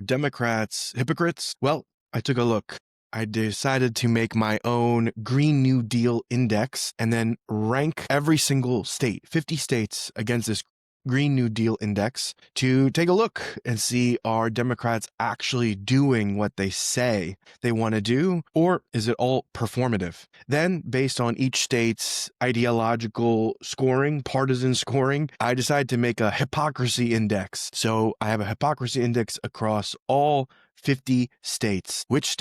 Democrats hypocrites? Well, I took a look. I decided to make my own Green New Deal index and then rank every single state, 50 states, against this Green New Deal index to take a look and see, are Democrats actually doing what they say they want to do, or is it all performative? Then, based on each state's ideological scoring, partisan scoring, I decided to make a hypocrisy index. So I have a hypocrisy index across all 50 states. Which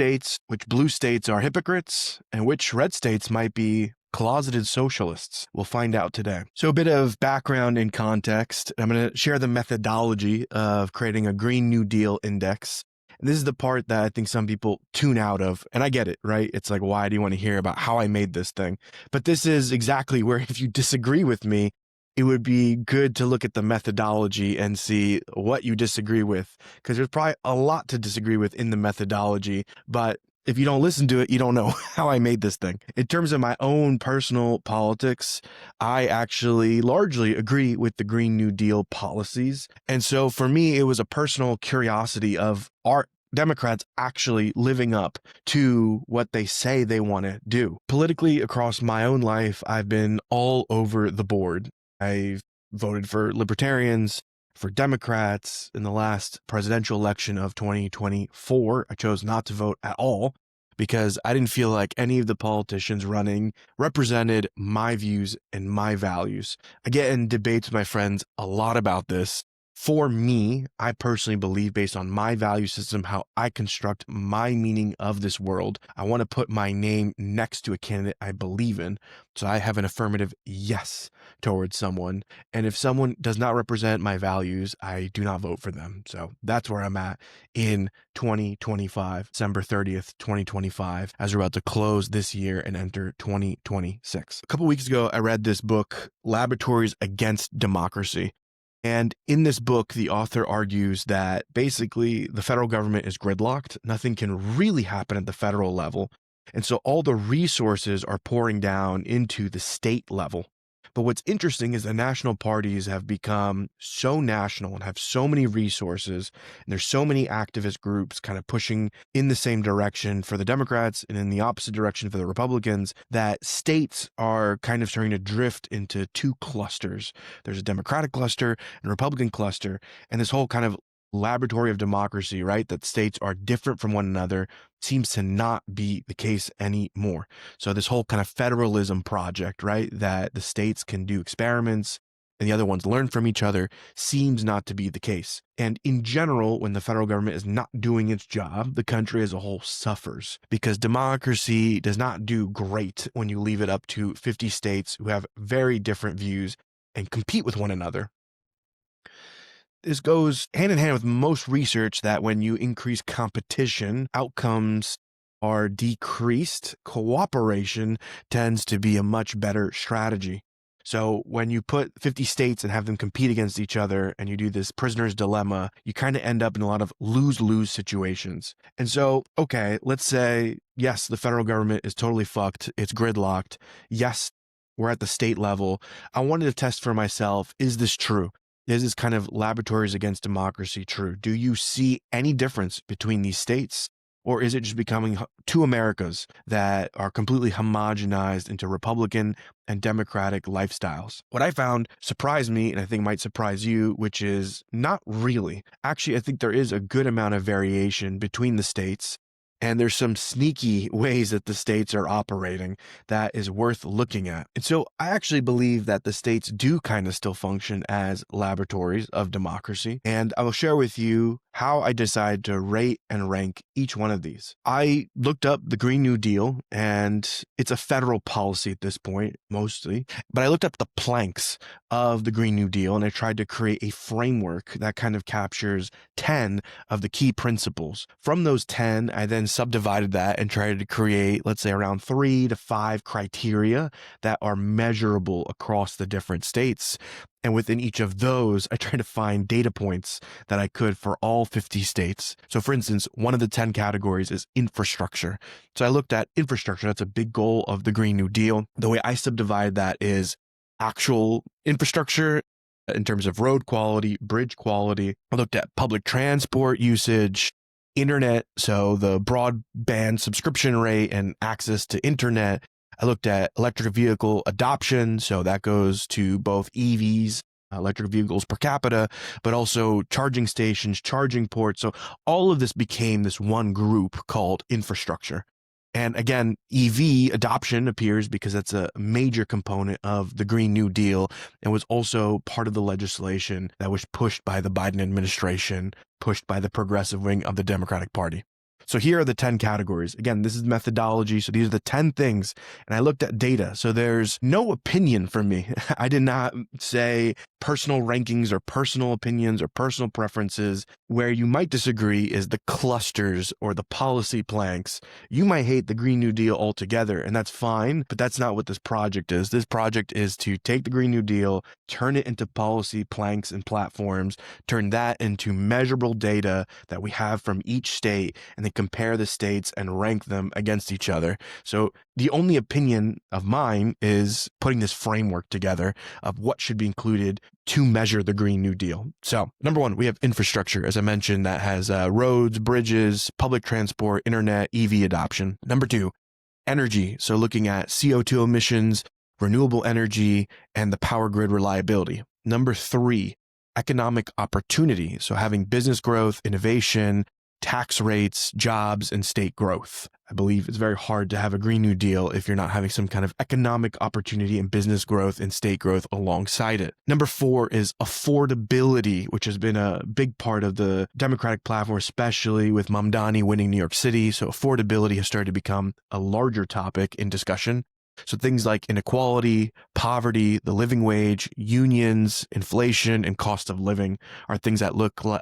blue states are hypocrites, and which red states might be closeted socialists? We'll find out today. So a bit of background and context. I'm going to share the methodology of creating a Green New Deal index. And this is the part that I think some people tune out of. And I get it, right? It's like, why do you want to hear about how I made this thing? But this is exactly where, if you disagree with me, it would be good to look at the methodology and see what you disagree with, because there's probably a lot to disagree with in the methodology, but if you don't listen to it, you don't know how I made this thing. In terms of my own personal politics, I actually largely agree with the Green New Deal policies. And so for me, it was a personal curiosity of, are Democrats actually living up to what they say they want to do? Politically, across my own life, I've been all over the board. I've voted for libertarians, for Democrats. In the last presidential election of 2024, I chose not to vote at all because I didn't feel like any of the politicians running represented my views and my values. I get in debates with my friends a lot about this. For me, I personally believe, based on my value system, how I construct my meaning of this world, I want to put my name next to a candidate I believe in. So I have an affirmative yes towards someone. And if someone does not represent my values, I do not vote for them. So that's where I'm at in 2025, December 30th, 2025, as we're about to close this year and enter 2026. A couple weeks ago, I read this book, Laboratories Against Democracy. And in this book, the author argues that basically the federal government is gridlocked. Nothing can really happen at the federal level. And so all the resources are pouring down into the state level. But what's interesting is the national parties have become so national and have so many resources, and there's so many activist groups kind of pushing in the same direction for the Democrats and in the opposite direction for the Republicans, that states are kind of starting to drift into two clusters. There's a Democratic cluster and a Republican cluster, and this whole kind of laboratory of democracy, right, that states are different from one another, seems to not be the case anymore. So this whole kind of federalism project, right, that the states can do experiments and the other ones learn from each other, seems not to be the case. And in general, when the federal government is not doing its job, the country as a whole suffers, because democracy does not do great when you leave it up to 50 states who have very different views and compete with one another. This goes hand in hand with most research that when you increase competition, outcomes are decreased. Cooperation tends to be a much better strategy. So when you put 50 states and have them compete against each other and you do this prisoner's dilemma, you kind of end up in a lot of lose-lose situations. And so, okay, let's say, yes, the federal government is totally fucked. It's gridlocked. Yes, we're at the state level. I wanted to test for myself, is this true? Is this kind of laboratories against democracy true? Do you see any difference between these states? Or is it just becoming two Americas that are completely homogenized into Republican and Democratic lifestyles? What I found surprised me, and I think might surprise you, which is not really. Actually, I think there is a good amount of variation between the states. And there's some sneaky ways that the states are operating that is worth looking at. And so I actually believe that the states do kind of still function as laboratories of democracy. And I will share with you how I decided to rate and rank each one of these. I looked up the Green New Deal, and it's a federal policy at this point, mostly. But I looked up the planks of the Green New Deal, and I tried to create a framework that kind of captures 10 of the key principles. From those 10, I then subdivided that and tried to create, let's say, around 3 to 5 criteria that are measurable across the different states. And within each of those, I tried to find data points that I could for all 50 states. So for instance, one of the 10 categories is infrastructure. So I looked at infrastructure. That's a big goal of the Green New Deal. The way I subdivide that is actual infrastructure in terms of road quality, bridge quality. I looked at public transport usage, internet, so the broadband subscription rate and access to internet. I looked at electric vehicle adoption, so that goes to both EVs, electric vehicles per capita, but also charging stations, charging ports. So all of this became this one group called infrastructure. And again, EV adoption appears because that's a major component of the Green New Deal and was also part of the legislation that was pushed by the Biden administration, pushed by the progressive wing of the Democratic Party. So here are the 10 categories. Again, this is methodology. So these are the 10 things. And I looked at data. So there's no opinion from me. I did not say personal rankings or personal opinions or personal preferences. Where you might disagree is the clusters or the policy planks. You might hate the Green New Deal altogether, and that's fine, but that's not what this project is. This project is to take the Green New Deal, turn it into policy planks and platforms, turn that into measurable data that we have from each state, and then compare the states and rank them against each other. So the only opinion of mine is putting this framework together of what should be included to measure the Green New Deal. So number one, we have infrastructure, as I mentioned, that has roads, bridges, public transport, internet, EV adoption. Number two, energy. So looking at CO2 emissions, renewable energy, and the power grid reliability. Number three, economic opportunity. So having business growth, innovation, tax rates, jobs, and state growth. I believe it's very hard to have a Green New Deal if you're not having some kind of economic opportunity and business growth and state growth alongside it. Number four is affordability, which has been a big part of the Democratic platform, especially with Mamdani winning New York City. So affordability has started to become a larger topic in discussion. So things like inequality, poverty, the living wage, unions, inflation, and cost of living are things that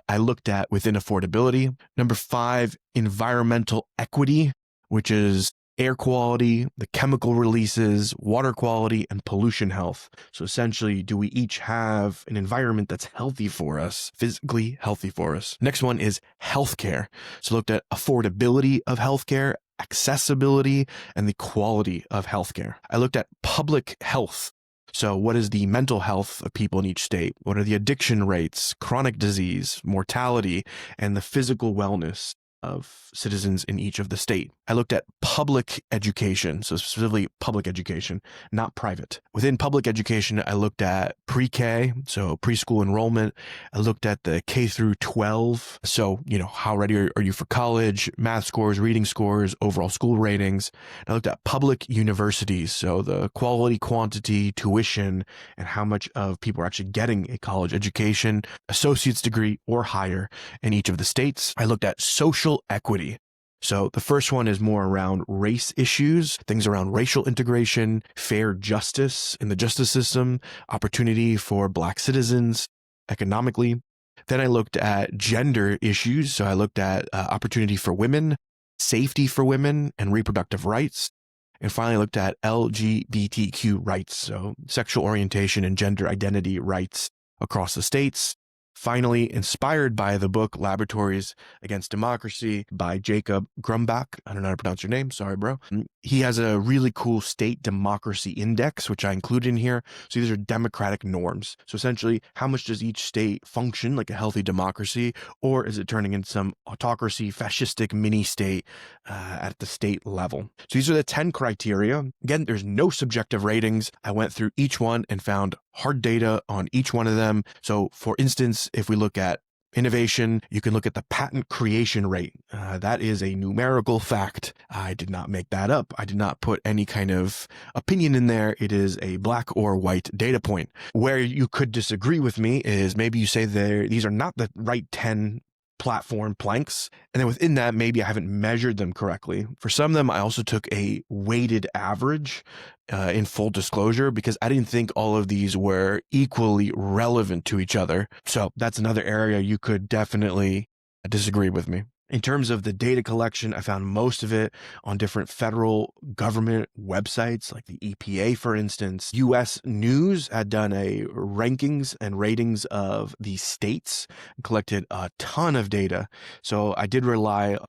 I looked at within affordability. Number five, environmental equity, which is air quality, the chemical releases, water quality, and pollution health. So essentially, do we each have an environment that's healthy for us, physically healthy for us? Next one is healthcare. So looked at affordability of healthcare, accessibility, and the quality of healthcare. I looked at public health. So what is the mental health of people in each state? What are the addiction rates, chronic disease, mortality, and the physical wellness of citizens in each of the state? I looked at public education, so specifically public education, not private. Within public education, I looked at pre-K, so preschool enrollment. I looked at the K through 12. So, how ready are you for college, math scores, reading scores, overall school ratings. And I looked at public universities, so the quality, quantity, tuition, and how much of people are actually getting a college education, associate's degree or higher in each of the states. I looked at social equity. So the first one is more around race issues, things around racial integration, fair justice in the justice system, opportunity for Black citizens economically. Then I looked at gender issues. So I looked at opportunity for women, safety for women, and reproductive rights. And finally, I looked at LGBTQ rights, so sexual orientation and gender identity rights across the states. Finally, inspired by the book Laboratories Against Democracy by Jacob Grumbach. I don't know how to pronounce your name. Sorry, bro. He has a really cool state democracy index, which I include in here. So these are democratic norms. So essentially, how much does each state function like a healthy democracy, or is it turning into some autocracy, fascistic mini state at the state level? So these are the 10 criteria. Again, there's no subjective ratings. I went through each one and found hard data on each one of them. So for instance, if we look at innovation, you can look at the patent creation rate. That is a numerical fact. I did not make that up. I did not put any kind of opinion in there. It is a black or white data point. Where you could disagree with me is maybe you say these are not the right 10 platform planks. And then within that, maybe I haven't measured them correctly. For some of them, I also took a weighted average in full disclosure because I didn't think all of these were equally relevant to each other. So that's another area you could definitely disagree with me. In terms of the data collection, I found most of it on different federal government websites, like the EPA, for instance. U.S. News had done a rankings and ratings of the states and collected a ton of data. So I did rely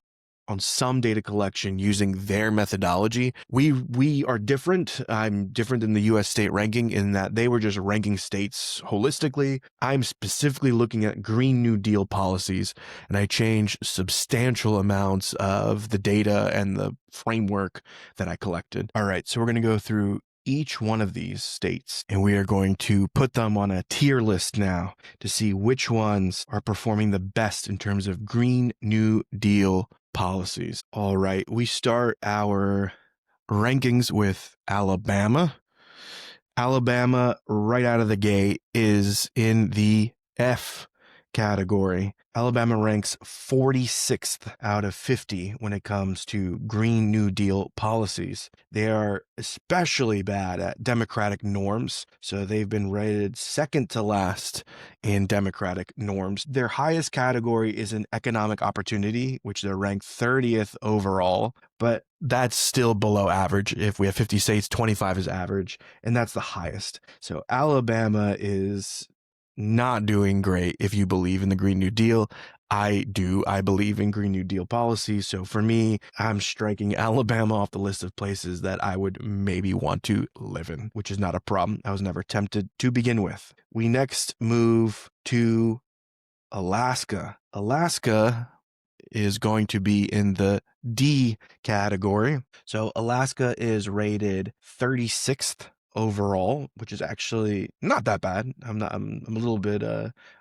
on some data collection using their methodology. We are different. I'm different than the US state ranking in that they were just ranking states holistically. I'm specifically looking at Green New Deal policies, and I changed substantial amounts of the data and the framework that I collected. All right, so we're going to go through each one of these states, and we are going to put them on a tier list now to see which ones are performing the best in terms of Green New Deal policies. All right, we start our rankings with Alabama. Alabama, right out of the gate, is in the F category. Alabama ranks 46th out of 50 when it comes to Green New Deal policies. They are especially bad at democratic norms, so they've been rated second to last in democratic norms. Their highest category is in economic opportunity, which they're ranked 30th overall, but that's still below average. If we have 50 states, 25 is average, and that's the highest. So Alabama is not doing great if you believe in the Green New Deal. I do. I believe in Green New Deal policy. So for me, I'm striking Alabama off the list of places that I would maybe want to live in, which is not a problem. I was never tempted to begin with. We next move to Alaska. Alaska is going to be in the D category. So Alaska is rated 36th overall, which is actually not that bad. I'm a little bit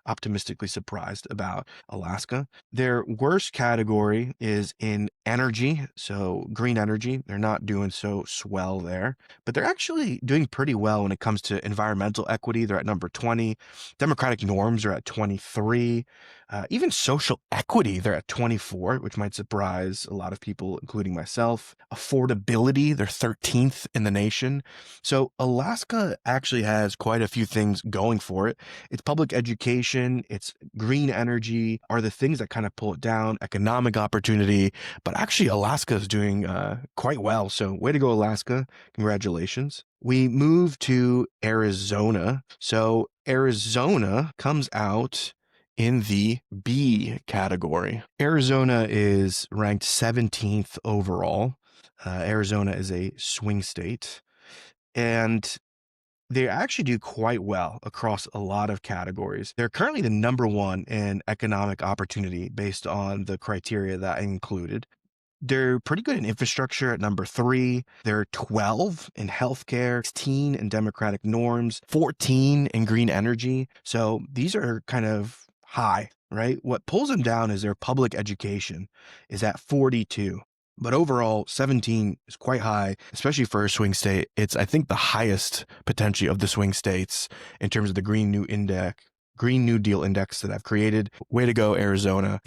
optimistically surprised about Alaska. Their worst category is in energy, so green energy. They're not doing so swell there, but they're actually doing pretty well when it comes to environmental equity. They're at number 20. Democratic norms are at 23. Even social equity, they're at 24, which might surprise a lot of people, including myself. Affordability, they're 13th in the nation. So Alaska actually has quite a few things going for it. It's public education, it's green energy are the things that kind of pull it down, economic opportunity. But actually, Alaska is doing quite well. So way to go, Alaska. Congratulations. We move to Arizona. So Arizona comes out in the B category. Arizona is ranked 17th overall. Arizona is a swing state, and they actually do quite well across a lot of categories. They're currently the number one in economic opportunity based on the criteria that I included. They're pretty good in infrastructure at number 3. They're 12 in healthcare, 16 in democratic norms, 14 in green energy. So these are kind of high, right? What pulls them down is their public education is at 42. But overall, 17 is quite high, especially for a swing state. It's, I think, the highest potentially of the swing states in terms of the Green New Deal index that I've created. Way to go, Arizona.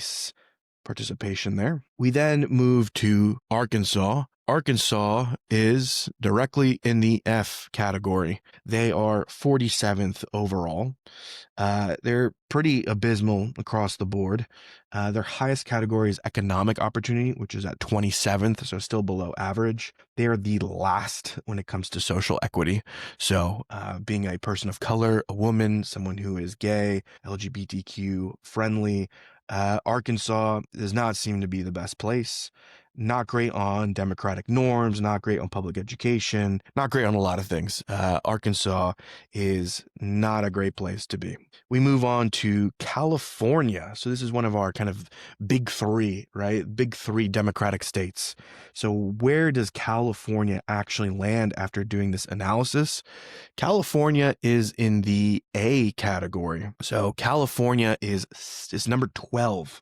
Participation there. We then move to Arkansas. Arkansas is directly in the F category. They are 47th overall. They're pretty abysmal across the board. Their highest category is economic opportunity, which is at 27th, so still below average. They are the last when it comes to social equity. So being a person of color, a woman, someone who is gay, LGBTQ friendly, Arkansas does not seem to be the best place. Not great on democratic norms, not great on public education, not great on a lot of things. Arkansas is not a great place to be. We move on to California. So this is one of our kind of big 3, right? Big 3 democratic states. So where does California actually land after doing this analysis? California is in the A category. So California is number 12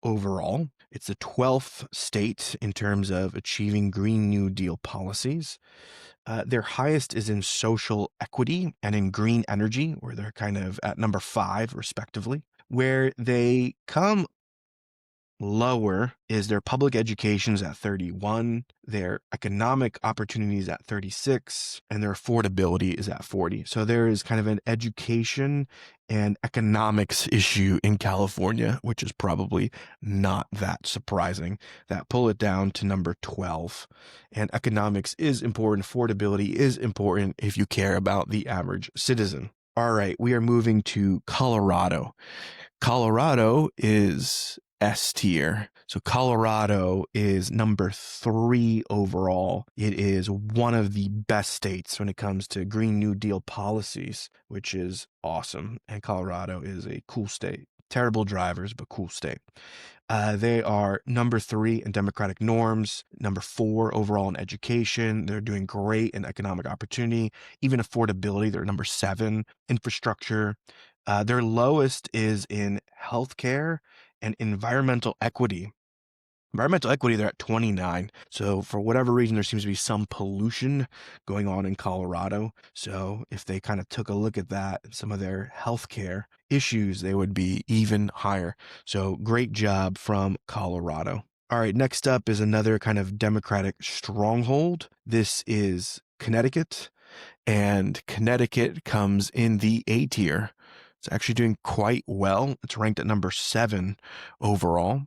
overall. It's the 12th state in terms of achieving Green New Deal policies. Their highest is in social equity and in green energy, where they're kind of at number 5, respectively. Where they come lower is their public education's at 31, their economic opportunities at 36, and their affordability is at 40. So there is kind of an education and economics issue in California, which is probably not that surprising, that pull it down to number 12. And economics is important. Affordability is important if you care about the average citizen. All right, we are moving to Colorado. Colorado is S tier. So Colorado is number 3 overall. It is one of the best states when it comes to Green New Deal policies, which is awesome. And Colorado is a cool state. Terrible drivers, but cool state. They are number 3 in democratic norms, number 4 overall in education. They're doing great in economic opportunity, even affordability. They're number 7. Infrastructure. Their lowest is in healthcare and environmental equity. Environmental equity, they're at 29. So for whatever reason, there seems to be some pollution going on in Colorado. So if they kind of took a look at that, some of their healthcare issues, they would be even higher. So great job from Colorado. All right, next up is another kind of Democratic stronghold. This is Connecticut, and Connecticut comes in the A tier. It's actually doing quite well. It's ranked at number 7 overall.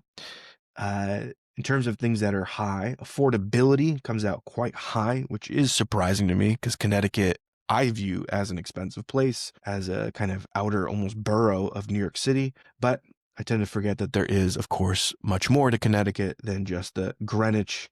In terms of things that are high, affordability comes out quite high, which is surprising to me because Connecticut I view as an expensive place, as a kind of outer almost borough of New York City. But I tend to forget that there is, of course, much more to Connecticut than just the Greenwich,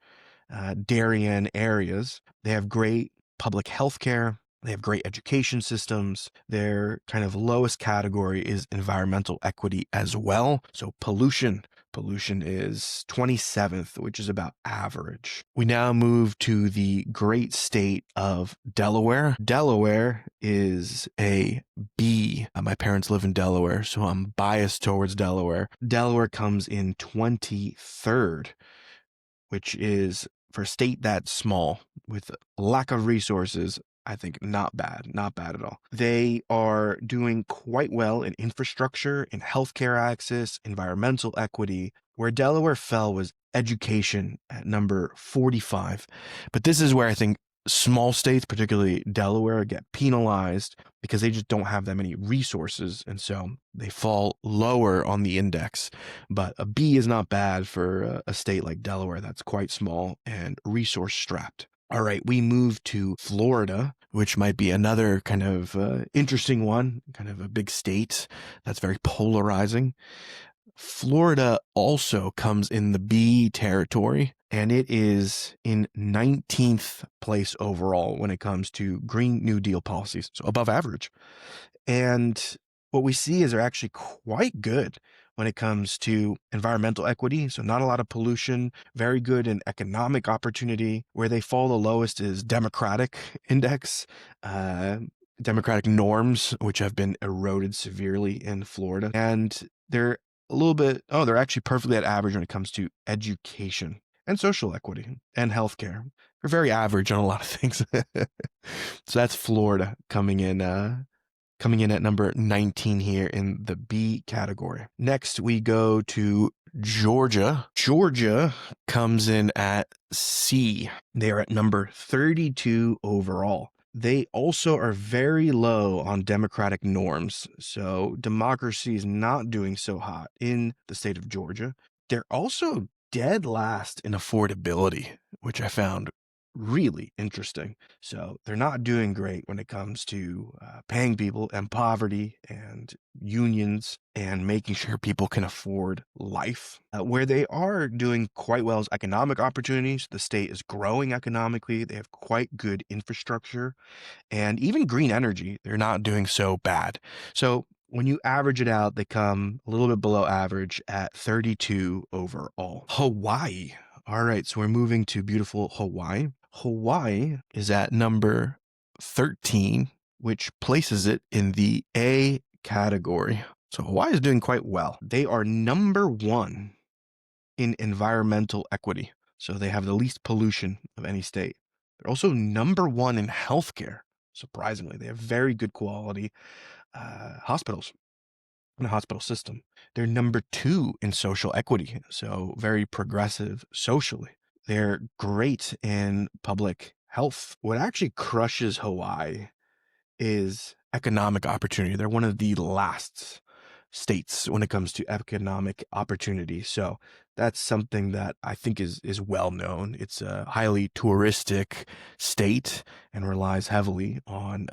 Darien areas. They have great public health care. They have great education systems. Their kind of lowest category is environmental equity as well. So pollution is 27th, which is about average. We now move to the great state of Delaware. Delaware is a B. My parents live in Delaware, so I'm biased towards Delaware. Delaware comes in 23rd, which is, for a state that small with a lack of resources, I think not bad at all. They are doing quite well in infrastructure, in healthcare access, environmental equity. Where Delaware fell was education at number 45. But this is where I think small states, particularly Delaware, get penalized because they just don't have that many resources. And so they fall lower on the index. But a B is not bad for a state like Delaware that's quite small and resource strapped. All right, we move to Florida, which might be another kind of interesting one, kind of a big state that's very polarizing. Florida also comes in the B territory, and it is in 19th place overall when it comes to Green New Deal policies, so above average. And what we see is they're actually quite good when it comes to environmental equity. So not a lot of pollution, very good in economic opportunity. Where they fall the lowest is Democratic index, Democratic norms, which have been eroded severely in Florida. And they're they're actually perfectly at average when it comes to education and social equity and healthcare. They're very average on a lot of things. So that's Florida coming in at number 19 here in the B category. Next, we go to Georgia. Georgia comes in at C. They are at number 32 overall. They also are very low on democratic norms. So democracy is not doing so hot in the state of Georgia. They're also dead last in affordability, which I found really interesting. So they're not doing great when it comes to paying people and poverty and unions and making sure people can afford life. Where they are doing quite well is economic opportunities. The state is growing economically. They have quite good infrastructure and even green energy. They're not doing so bad. So when you average it out, they come a little bit below average at 32 overall. Hawaii. All right, so we're moving to beautiful Hawaii. Hawaii is at number 13, which places it in the A category. So Hawaii is doing quite well. They are number 1 in environmental equity. So they have the least pollution of any state. They're also number 1 in healthcare. Surprisingly, they have very good quality hospitals and a hospital system. They're number 2 in social equity. So very progressive socially. They're great in public health. What actually crushes Hawaii is economic opportunity. They're one of the last states when it comes to economic opportunity. So that's something that I think is well known. It's a highly touristic state and relies heavily on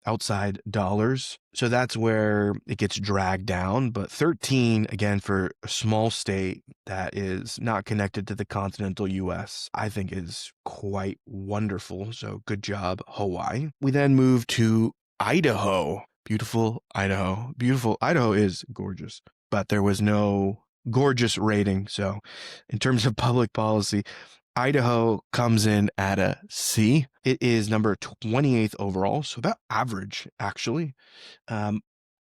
outside dollars. So that's where it gets dragged down. But 13, again, for a small state that is not connected to the continental US, I think is quite wonderful. So good job, Hawaii. We then move to Idaho. Beautiful Idaho. Beautiful. Idaho is gorgeous, but there was no gorgeous rating. So in terms of public policy, Idaho comes in at a C. It is number 28th overall, so about average, actually.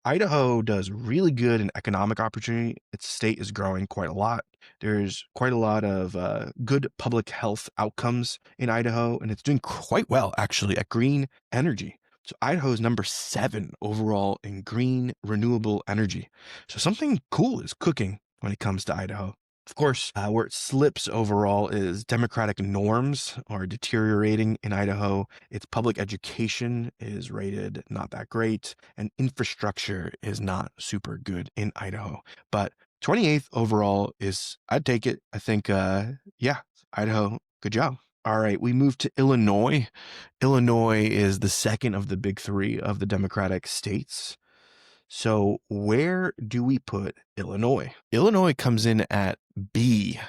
Idaho does really good in economic opportunity. Its state is growing quite a lot. There's quite a lot of good public health outcomes in Idaho, and it's doing quite well, actually, at green energy. So Idaho is number 7 overall in green renewable energy. So something cool is cooking when it comes to Idaho. Of course, where it slips overall is democratic norms are deteriorating in Idaho. Its public education is rated not that great, and infrastructure is not super good in Idaho. But 28th overall is, I'd take it. I think, yeah, Idaho, good job. All right, we move to Illinois. Illinois is the second of the big 3 of the Democratic states. So where do we put Illinois? Illinois comes in at B.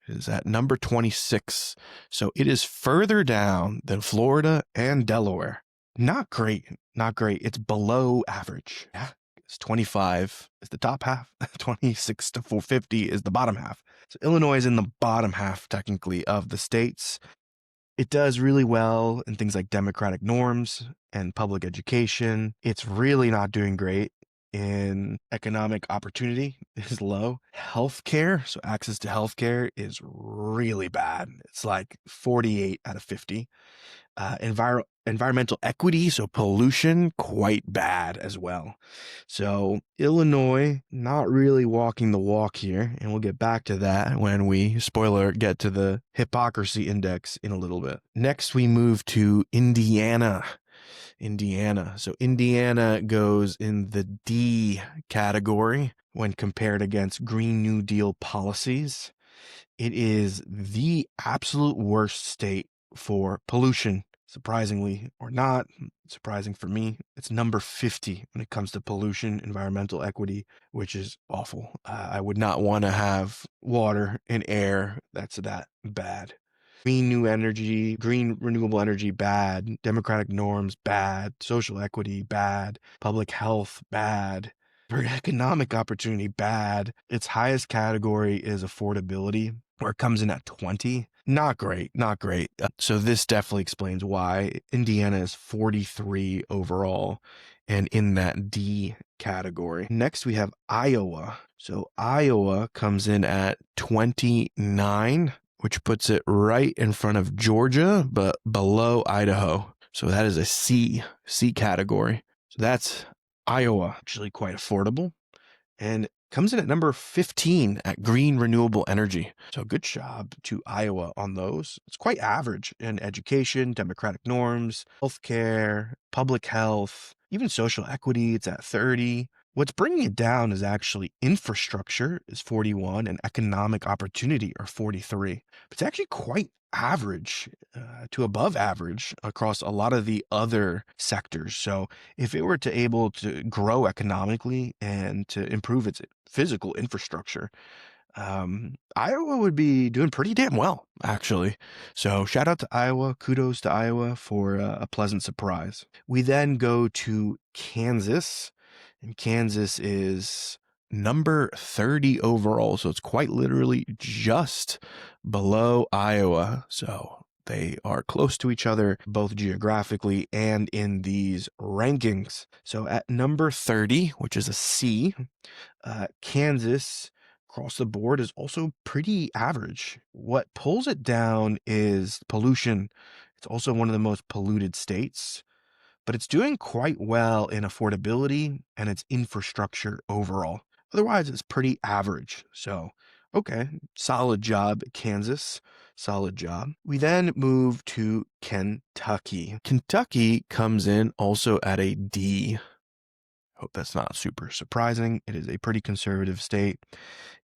It is at number 26. So it is further down than Florida and Delaware. Not great. Not great. It's below average. Yeah. It's 25 is the top half. 26 to 450 is the bottom half. So Illinois is in the bottom half, technically, of the states. It does really well in things like democratic norms and public education. It's really not doing great in economic opportunity. Is low. Healthcare, so access to healthcare is really bad. It's like 48 out of 50. Environmental equity, so pollution, quite bad as well. So Illinois, not really walking the walk here, and we'll get back to that when we, spoiler, get to the hypocrisy index in a little bit. Next, we move to Indiana. So Indiana goes in the D category when compared against Green New Deal policies. It is the absolute worst state for pollution. Surprisingly or not, surprising for me, it's number 50 when it comes to pollution, environmental equity, which is awful. I would not want to have water and air that's that bad. Green new energy, green renewable energy, bad. Democratic norms, bad. Social equity, bad. Public health, bad. For economic opportunity, bad. Its highest category is affordability, where it comes in at 20. Not great, not great. So this definitely explains why Indiana is 43 overall and in that D category. Next, we have Iowa. So Iowa comes in at 29, which puts it right in front of Georgia, but below Idaho. So that is a C category. So that's Iowa, actually quite affordable, and comes in at number 15 at green renewable energy. So good job to Iowa on those. It's quite average in education, democratic norms, healthcare, public health, even social equity. It's at 30. What's bringing it down is actually infrastructure is 41 and economic opportunity are 43. But it's actually quite average to above average across a lot of the other sectors. So if it were to able to grow economically and to improve its physical infrastructure, Iowa would be doing pretty damn well, actually. So shout out to Iowa. Kudos to Iowa for a pleasant surprise. We then go to Kansas, and Kansas is number 30 overall. So it's quite literally just below Iowa. So they are close to each other, both geographically and in these rankings. So at number 30, which is a C, Kansas across the board is also pretty average. What pulls it down is pollution. It's also one of the most polluted states, but it's doing quite well in affordability and its infrastructure overall. Otherwise, it's pretty average. So, okay, solid job, Kansas. Solid job. We then move to Kentucky. Kentucky comes in also at a D. Hope that's not super surprising. It is a pretty conservative state.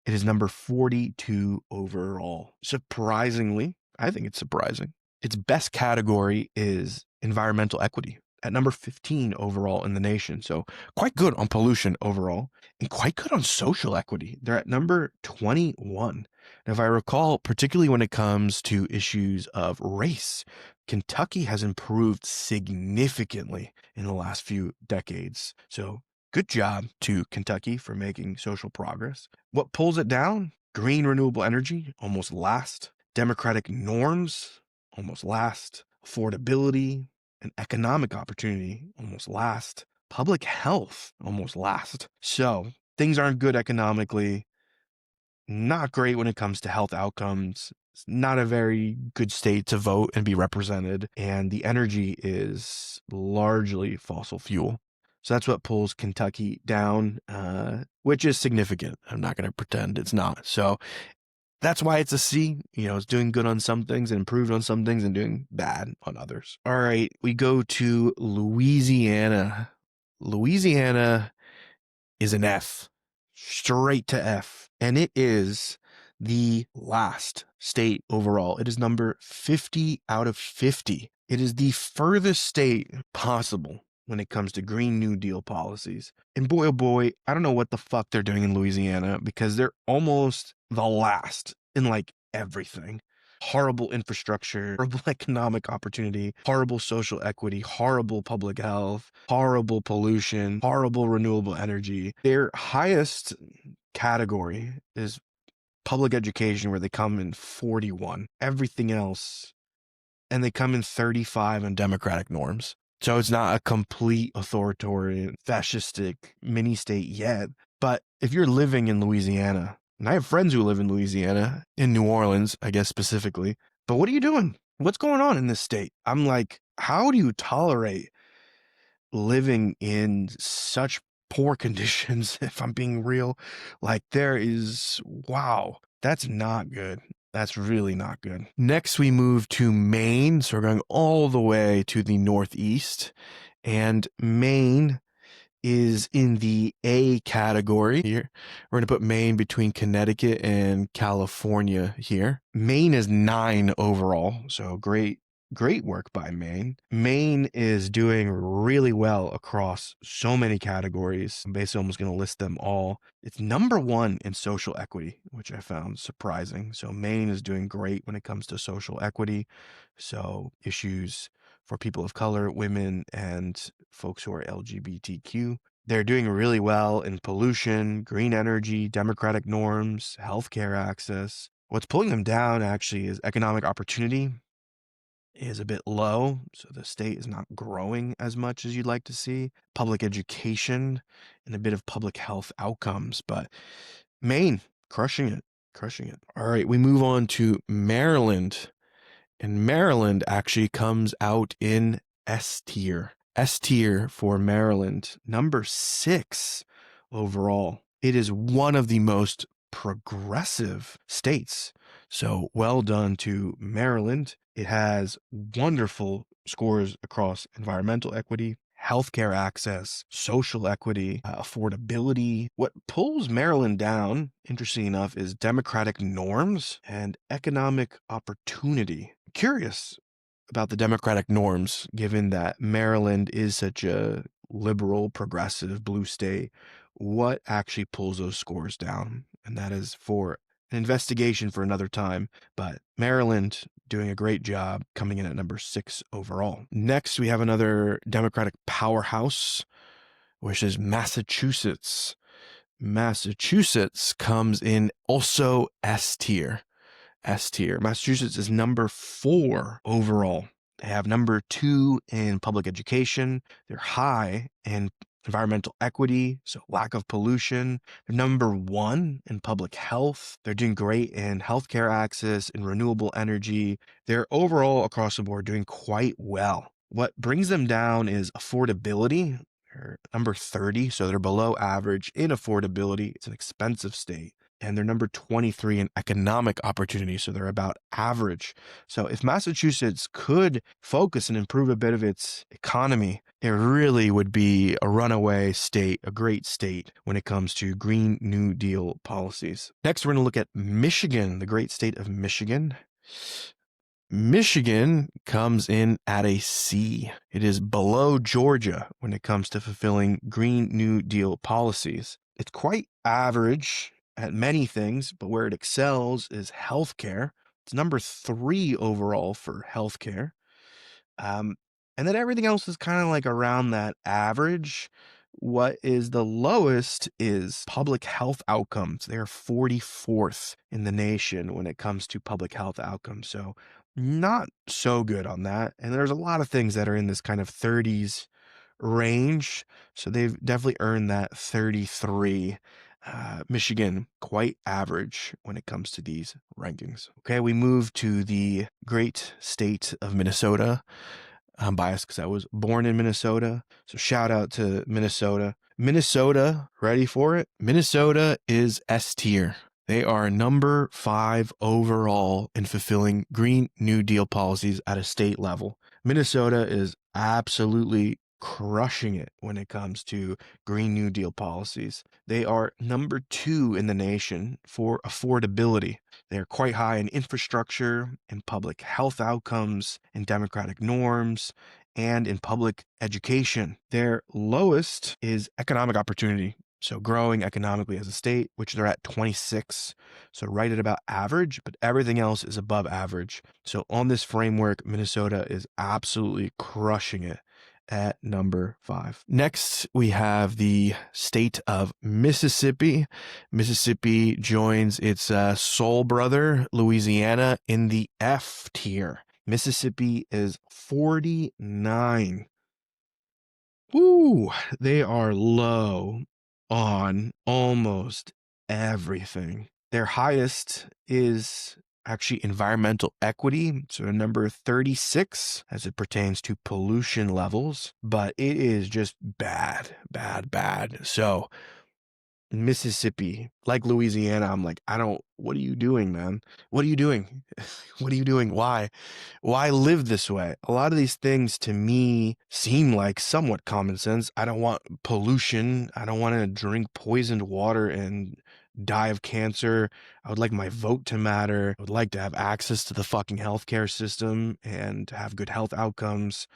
It is number 42 overall. Surprisingly, I think it's surprising. Its best category is environmental equity at number 15 overall in the nation. So quite good on pollution overall and quite good on social equity. They're at number 21. Now, if I recall, particularly when it comes to issues of race, Kentucky has improved significantly in the last few decades. So good job to Kentucky for making social progress. What pulls it down? Green renewable energy, almost last. Democratic norms, almost last. Affordability and economic opportunity, almost last. Public health, almost last. So things aren't good economically. Not great when it comes to health outcomes. It's not a very good state to vote and be represented. And the energy is largely fossil fuel. So that's what pulls Kentucky down, which is significant. I'm not going to pretend it's not. So that's why it's a C. It's doing good on some things and improved on some things and doing bad on others. All right, we go to Louisiana. Louisiana is an F, straight to F. And it is the last state overall. It is number 50 out of 50. It is the furthest state possible when it comes to Green New Deal policies. And boy, oh boy, I don't know what the fuck they're doing in Louisiana because they're almost the last in like everything. Horrible infrastructure, horrible economic opportunity, horrible social equity, horrible public health, horrible pollution, horrible renewable energy. Their highest category is public education, where they come in 41. Everything else, and they come in 35 on democratic norms. So it's not a complete authoritarian, fascistic mini state yet. But if you're living in Louisiana, and I have friends who live in Louisiana, in New Orleans, I guess specifically, but what are you doing? What's going on in this state? I'm like, how do you tolerate living in such poor conditions, if I'm being real? Like wow, that's not good. That's really not good. Next, we move to Maine. So we're going all the way to the northeast, and Maine is in the A category here. We're going to put Maine between Connecticut and California here. Maine is 9 overall, so great work by Maine. Maine is doing really well across so many categories. I'm basically almost going to list them all. It's number 1 in social equity, which I found surprising. So Maine is doing great when it comes to social equity. So issues for people of color, women, and folks who are LGBTQ. They're doing really well in pollution, green energy, democratic norms, healthcare access. What's pulling them down actually is economic opportunity is a bit low, so the state is not growing as much as you'd like to see. Public education and a bit of public health outcomes, but Maine, crushing it. All right, we move on to Maryland. And Maryland actually comes out in S tier. S tier for Maryland, number 6 overall. It is one of the most progressive states. So well done to Maryland. It has wonderful scores across environmental equity, healthcare access, social equity, affordability. What pulls Maryland down, interesting enough, is democratic norms and economic opportunity. Curious about the democratic norms, given that Maryland is such a liberal, progressive, blue state. What actually pulls those scores down? And that is for an investigation for another time. But Maryland doing a great job, coming in at number 6 overall. Next, we have another Democratic powerhouse, which is Massachusetts. Massachusetts comes in also S tier. S tier. Massachusetts is number 4 overall. They have number 2 in public education. They're high in environmental equity, so lack of pollution. They're number 1 in public health. They're doing great in healthcare access and renewable energy. They're overall across the board doing quite well. What brings them down is affordability. They're number 30, so they're below average in affordability. It's an expensive state. and they're number 23 in economic opportunity. So they're about average. So if Massachusetts could focus and improve a bit of its economy, it really would be a runaway state, a great state when it comes to Green New Deal policies. Next, we're going to look at Michigan, the great state of Michigan. Michigan comes in at a C. It is below Georgia when it comes to fulfilling Green New Deal policies. It's quite average at many things, but where it excels is healthcare. It's number 3 overall for healthcare. And then everything else is kind of like around that average. What is the lowest is public health outcomes. They're 44th in the nation when it comes to public health outcomes. So not so good on that. And there's a lot of things that are in this kind of 30s range. So they've definitely earned that 33. Michigan, quite average when it comes to these rankings. Okay, we move to the great state of Minnesota. I'm biased because I was born in Minnesota. So shout out to Minnesota. Minnesota, ready for it? Minnesota is S tier. They are number 5 overall in fulfilling Green New Deal policies at a state level. Minnesota is absolutely crushing it when it comes to Green New Deal policies. They are number 2 in the nation for affordability. They are quite high in infrastructure, in public health outcomes, in democratic norms, and in public education. Their lowest is economic opportunity. So growing economically as a state, which they're at 26. So right at about average, but everything else is above average. So on this framework, Minnesota is absolutely crushing it at number 5. Next, we have the state of Mississippi. Mississippi joins its soul brother, Louisiana, in the F tier. Mississippi is 49. Woo, they are low on almost everything. Their highest is actually environmental equity. So number 36 as it pertains to pollution levels, but it is just bad. So Mississippi, like Louisiana, I'm like, what are you doing, man? What are you doing? What are you doing? Why live this way? A lot of these things to me seem like somewhat common sense. I don't want pollution. I don't want to drink poisoned water and die of cancer. I would like my vote to matter. I would like to have access to the fucking healthcare system and have good health outcomes.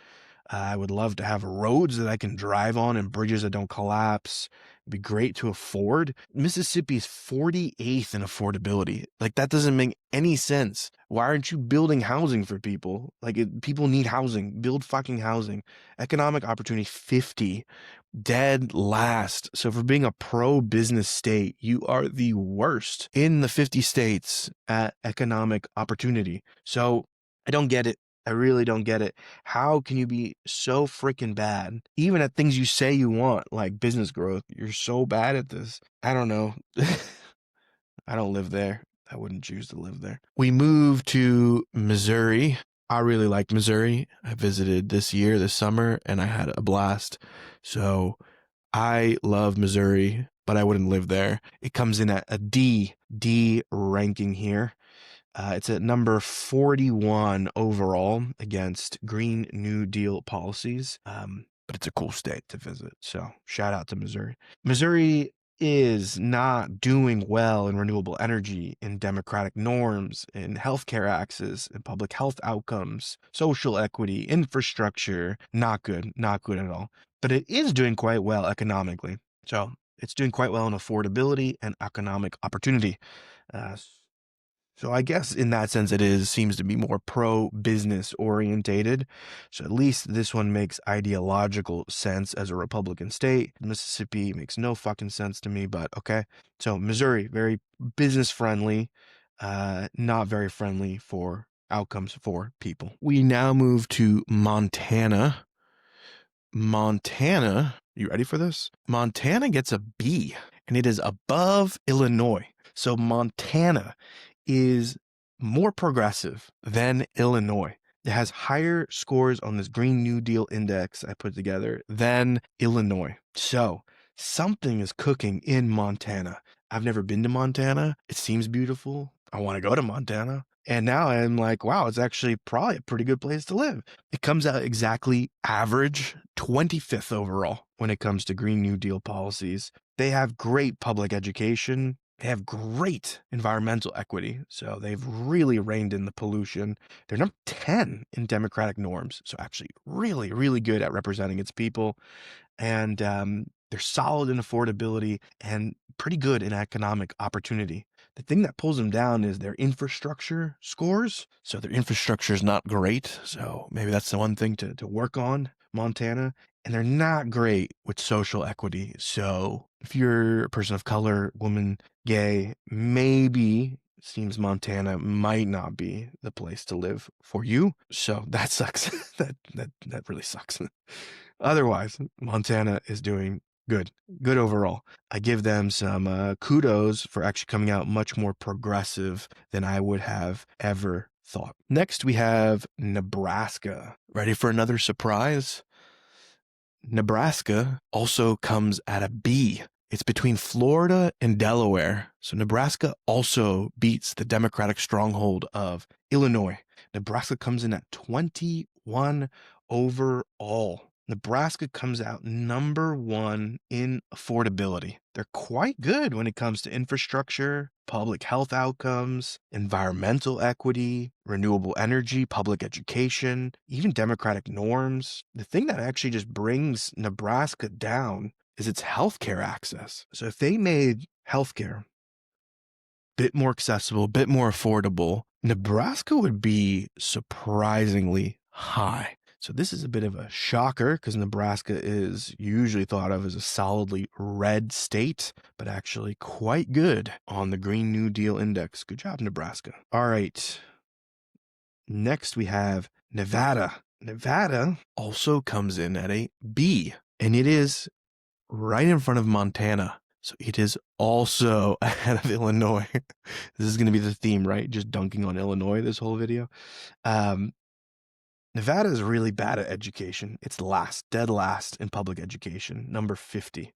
I would love to have roads that I can drive on and bridges that don't collapse. It'd be great to afford. Mississippi's 48th in affordability. Like, that doesn't make any sense. Why aren't you building housing for people? People need housing. Build fucking housing. Economic opportunity 50. Dead last. So for being a pro-business state, you are the worst in the 50 states at economic opportunity. So I don't get it. I really don't get it. How can you be so freaking bad, even at things you say you want, like business growth? You're so bad at this. I don't know. I don't live there. I wouldn't choose to live there. We moved to Missouri. I really like Missouri. I visited this summer, and I had a blast. So I love Missouri, but I wouldn't live there. It comes in at a D ranking here. It's at number 41 overall against Green New Deal policies, but it's a cool state to visit. So shout out to Missouri. Missouri is not doing well in renewable energy, in democratic norms, in healthcare access, in public health outcomes, social equity, infrastructure. Not good at all. But it is doing quite well economically. So it's doing quite well in affordability and economic opportunity. So I guess in that sense, seems to be more pro-business orientated. So at least this one makes ideological sense as a Republican state. Mississippi makes no fucking sense to me, but okay. So Missouri, very business friendly, not very friendly for outcomes for people. We now move to Montana. You ready for this? Montana gets a B, and it is above Illinois. So Montana is more progressive than Illinois. It has higher scores on this Green New Deal index I put together than Illinois. So something is cooking in Montana. I've never been to Montana. It seems beautiful. I want to go to Montana. And now I'm like, wow, it's actually probably a pretty good place to live. It comes out exactly average, 25th overall when it comes to Green New Deal policies. They have great public education. They have great environmental equity. So they've really reined in the pollution. They're number 10 in democratic norms. So actually really, really good at representing its people. And they're solid in affordability and pretty good in economic opportunity. The thing that pulls them down is their infrastructure scores. So their infrastructure is not great. So maybe that's the one thing to work on, Montana. And they're not great with social equity. So if you're a person of color, woman, gay, maybe it seems Montana might not be the place to live for you. So that sucks. that really sucks. Otherwise, Montana is doing good overall. I give them some kudos for actually coming out much more progressive than I would have ever thought. Next, we have Nebraska. Ready for another surprise? Nebraska also comes at a B. It's between Florida and Delaware. So Nebraska also beats the Democratic stronghold of Illinois. Nebraska comes in at 21 overall. Nebraska comes out number 1 in affordability. They're quite good when it comes to infrastructure, public health outcomes, environmental equity, renewable energy, public education, even democratic norms. The thing that actually just brings Nebraska down is its healthcare access. So if they made healthcare a bit more accessible, a bit more affordable, Nebraska would be surprisingly high. So this is a bit of a shocker because Nebraska is usually thought of as a solidly red state, but actually quite good on the Green New Deal Index. Good job, Nebraska. All right. Next, we have Nevada. Nevada also comes in at a B, and it is right in front of Montana. So it is also ahead of Illinois. This is going to be the theme, right? Just dunking on Illinois this whole video. Nevada is really bad at education. It's dead last in public education, number 50.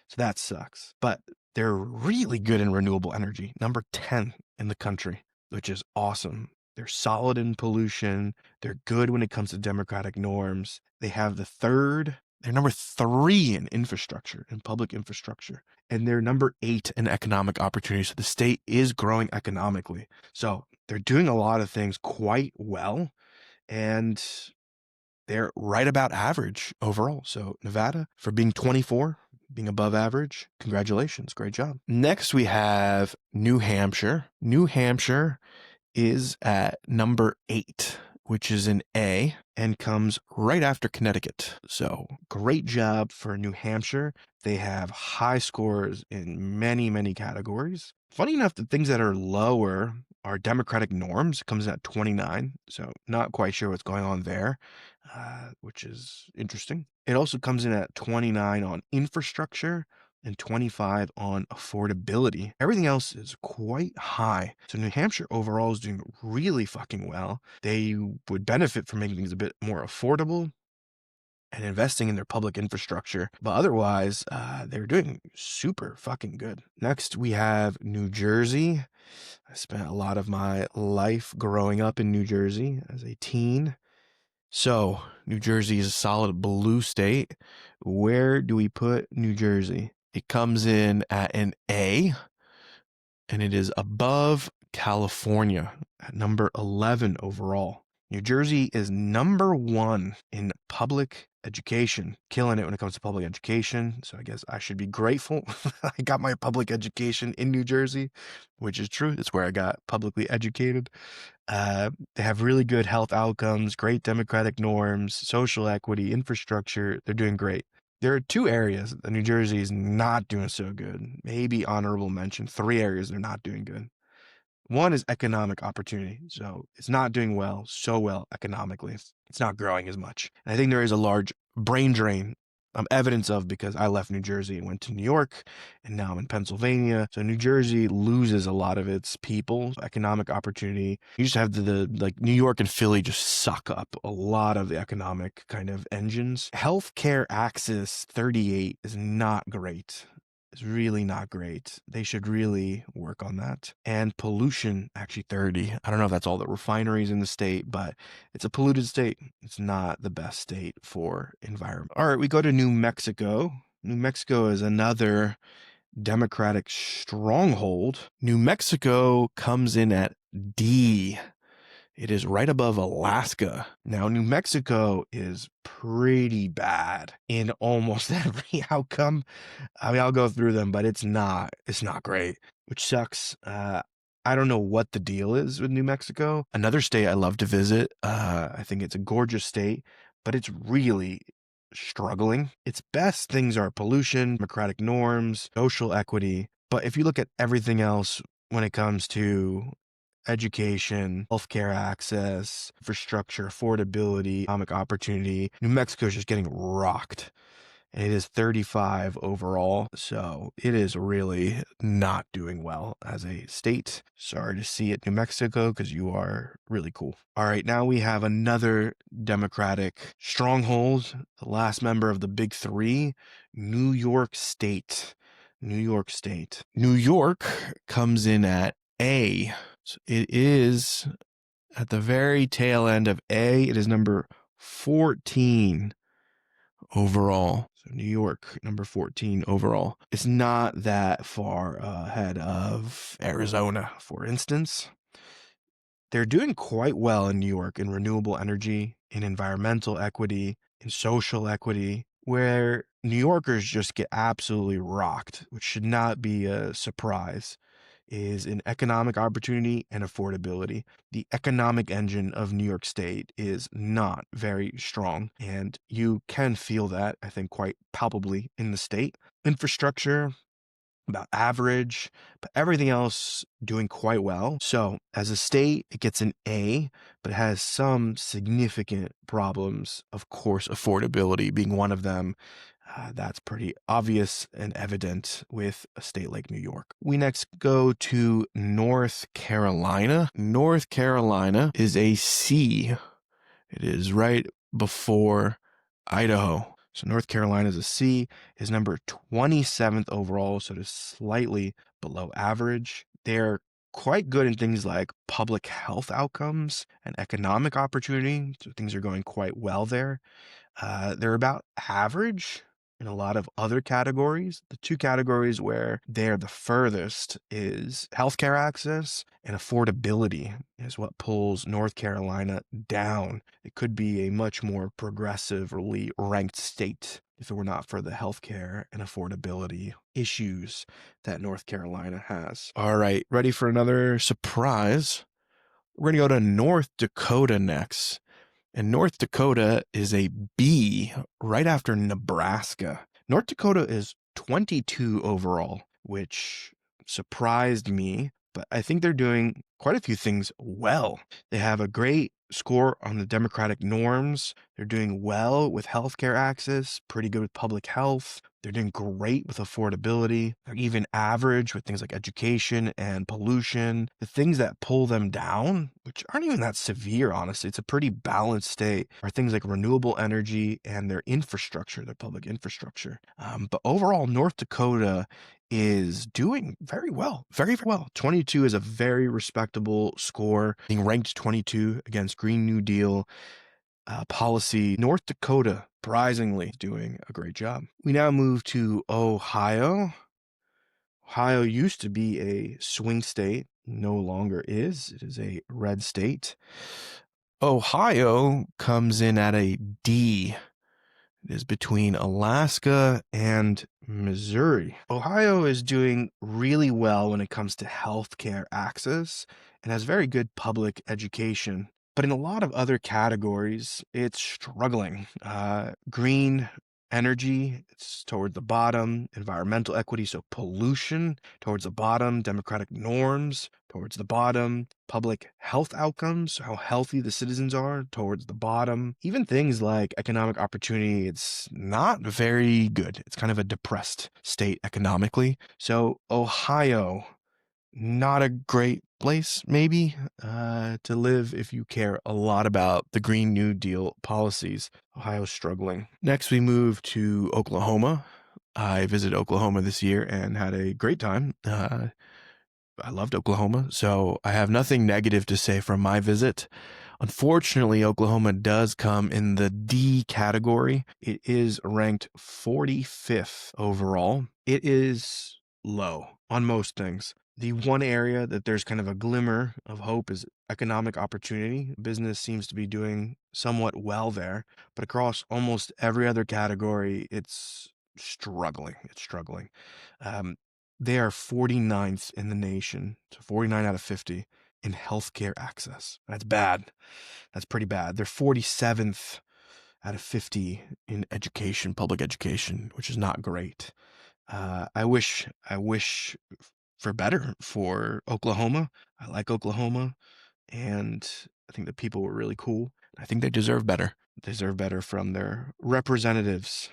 So that sucks. But they're really good in renewable energy, number 10 in the country, which is awesome. They're solid in pollution. They're good when it comes to democratic norms. They're number 3 in infrastructure, in public infrastructure. And they're number 8 in economic opportunity. So the state is growing economically. So they're doing a lot of things quite well. And they're right about average overall. So Nevada, for being 24, being above average, congratulations. Great job. Next, we have New Hampshire. New Hampshire is at number 8, which is an A, and comes right after Connecticut. So great job for New Hampshire. They have high scores in many, many categories. Funny enough, the things that are lower are democratic norms. It comes in at 29. So not quite sure what's going on there, which is interesting. It also comes in at 29 on infrastructure and 25 on affordability. Everything else is quite high. So New Hampshire overall is doing really fucking well. They would benefit from making things a bit more affordable and investing in their public infrastructure. But otherwise, they're doing super fucking good. Next, we have New Jersey. I spent a lot of my life growing up in New Jersey as a teen. So New Jersey is a solid blue state. Where do we put New Jersey? It comes in at an A, and it is above California at number 11 overall. New Jersey is number 1 in public education, killing it when it comes to public education. So I guess I should be grateful. I got my public education in New Jersey, which is true. It's where I got publicly educated. They have really good health outcomes, great democratic norms, social equity, infrastructure. They're doing great. There are 2 areas that New Jersey is not doing so good. Maybe honorable mention. 3 areas they're not doing good. One is economic opportunity. So it's not doing so well economically. It's not growing as much. And I think there is a large brain drain evidence of because I left New Jersey and went to New York, and now I'm in Pennsylvania. So New Jersey loses a lot of its people, economic opportunity. You just have the like New York and Philly just suck up a lot of the economic kind of engines. Healthcare access 38 is not great. is really not great. They should really work on that. And pollution, actually 30. I don't know if that's all the refineries in the state, but it's a polluted state. It's not the best state for environment. All right, we go to New Mexico. New Mexico is another Democratic stronghold. New Mexico comes in at D. It is right above Alaska. Now, New Mexico is pretty bad in almost every outcome. I mean, I'll go through them, but it's not great, which sucks. I don't know what the deal is with New Mexico. Another state I love to visit. I think it's a gorgeous state, but it's really struggling. Its best things are pollution, democratic norms, social equity. But if you look at everything else when it comes to education, healthcare access, infrastructure, affordability, economic opportunity, New Mexico is just getting rocked. And it is 35 overall, so it is really not doing well as a state. Sorry to see it, New Mexico, because you are really cool. All right, now we have another Democratic stronghold, the last member of the big three, New York State. New York State. New York comes in at A. So it is at the very tail end of A. It is number 14 overall. So New York, number 14 overall. It's not that far ahead of Arizona, for instance. They're doing quite well in New York in renewable energy, in environmental equity, in social equity, where New Yorkers just get absolutely rocked, which should not be a surprise, is in economic opportunity and affordability. The economic engine of New York State is not very strong, and you can feel that, I think, quite palpably in the state. Infrastructure, about average, but everything else doing quite well. So as a state, it gets an A, but it has some significant problems. Of course, affordability being one of them. That's pretty obvious and evident with a state like New York. We next go to North Carolina. North Carolina is a C. It is right before Idaho. So North Carolina is a C, is number 27th overall, so it is slightly below average. They're quite good in things like public health outcomes and economic opportunity, so things are going quite well there. They're about average in a lot of other categories. The two categories where they're the furthest is healthcare access and affordability is what pulls North Carolina down. It could be a much more progressively ranked state if it were not for the healthcare and affordability issues that North Carolina has. All right, ready for another surprise? We're going to go to North Dakota next. And North Dakota is a B right after Nebraska. North Dakota is 22 overall, which surprised me, but I think they're doing quite a few things well. They have a great score on the democratic norms. They're doing well with healthcare access, pretty good with public health. They're doing great with affordability. They're even average with things like education and pollution. The things that pull them down, which aren't even that severe, honestly, it's a pretty balanced state, are things like renewable energy and their infrastructure, their public infrastructure. But overall, North Dakota is doing very well, very, very well. 22 is a very respectable score, being ranked 22 against Green New Deal policy. North Dakota, surprisingly, doing a great job. We now move to Ohio. Ohio used to be a swing state, no longer is. It is a red state. Ohio comes in at a D. It is between Alaska and Missouri. Ohio is doing really well when it comes to healthcare access and has very good public education. But in a lot of other categories, it's struggling. Green energy, it's toward the bottom. Environmental equity, so pollution, towards the bottom. Democratic norms, towards the bottom. Public health outcomes, how healthy the citizens are, towards the bottom. Even things like economic opportunity, it's not very good. It's kind of a depressed state economically. So Ohio, not a great place, maybe, to live if you care a lot about the Green New Deal policies. Ohio's struggling. Next, we move to Oklahoma. I visited Oklahoma this year and had a great time. I loved Oklahoma, so I have nothing negative to say from my visit. Unfortunately, Oklahoma does come in the D category. It is ranked 45th overall. It is low on most things. The one area that there's kind of a glimmer of hope is economic opportunity. Business seems to be doing somewhat well there, but across almost every other category, it's struggling. It's struggling. Um, they are 49th in the nation, so 49 out of 50 in healthcare access. That's bad. That's pretty bad. They're 47th out of 50 in education, public education, which is not great. I wish for better for Oklahoma. I like Oklahoma, and I think the people were really cool. I think they deserve better. They deserve better from their representatives,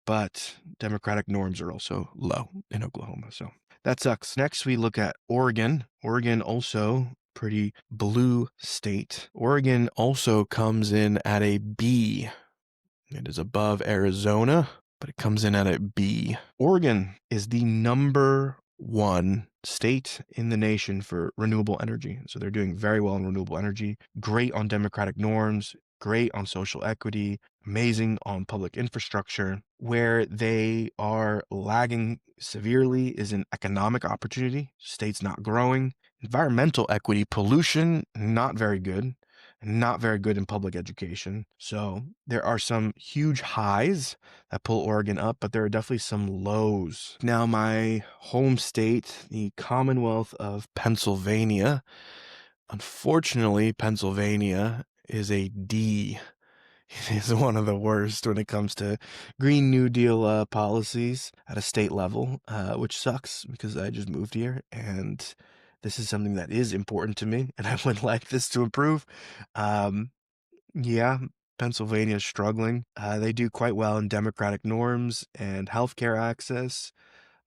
but democratic norms are also low in Oklahoma, so that sucks. Next, we look at Oregon. Oregon also pretty blue state. Oregon also comes in at a B. It is above Arizona, but it comes in at a B. Oregon is the number one state in the nation for renewable energy. So they're doing very well in renewable energy, great on democratic norms, great on social equity, amazing on public infrastructure. Where they are lagging severely is in economic opportunity. States not growing. Environmental equity, pollution, not very good. Not very good in public education. So there are some huge highs that pull Oregon up, but there are definitely some lows. Now, my home state, the Commonwealth of Pennsylvania, unfortunately, Pennsylvania is a D. It is one of the worst when it comes to Green New Deal policies at a state level, which sucks because I just moved here and this is something that is important to me and I would like this to improve. Um, yeah, Pennsylvania is struggling. They do quite well in democratic norms and healthcare access,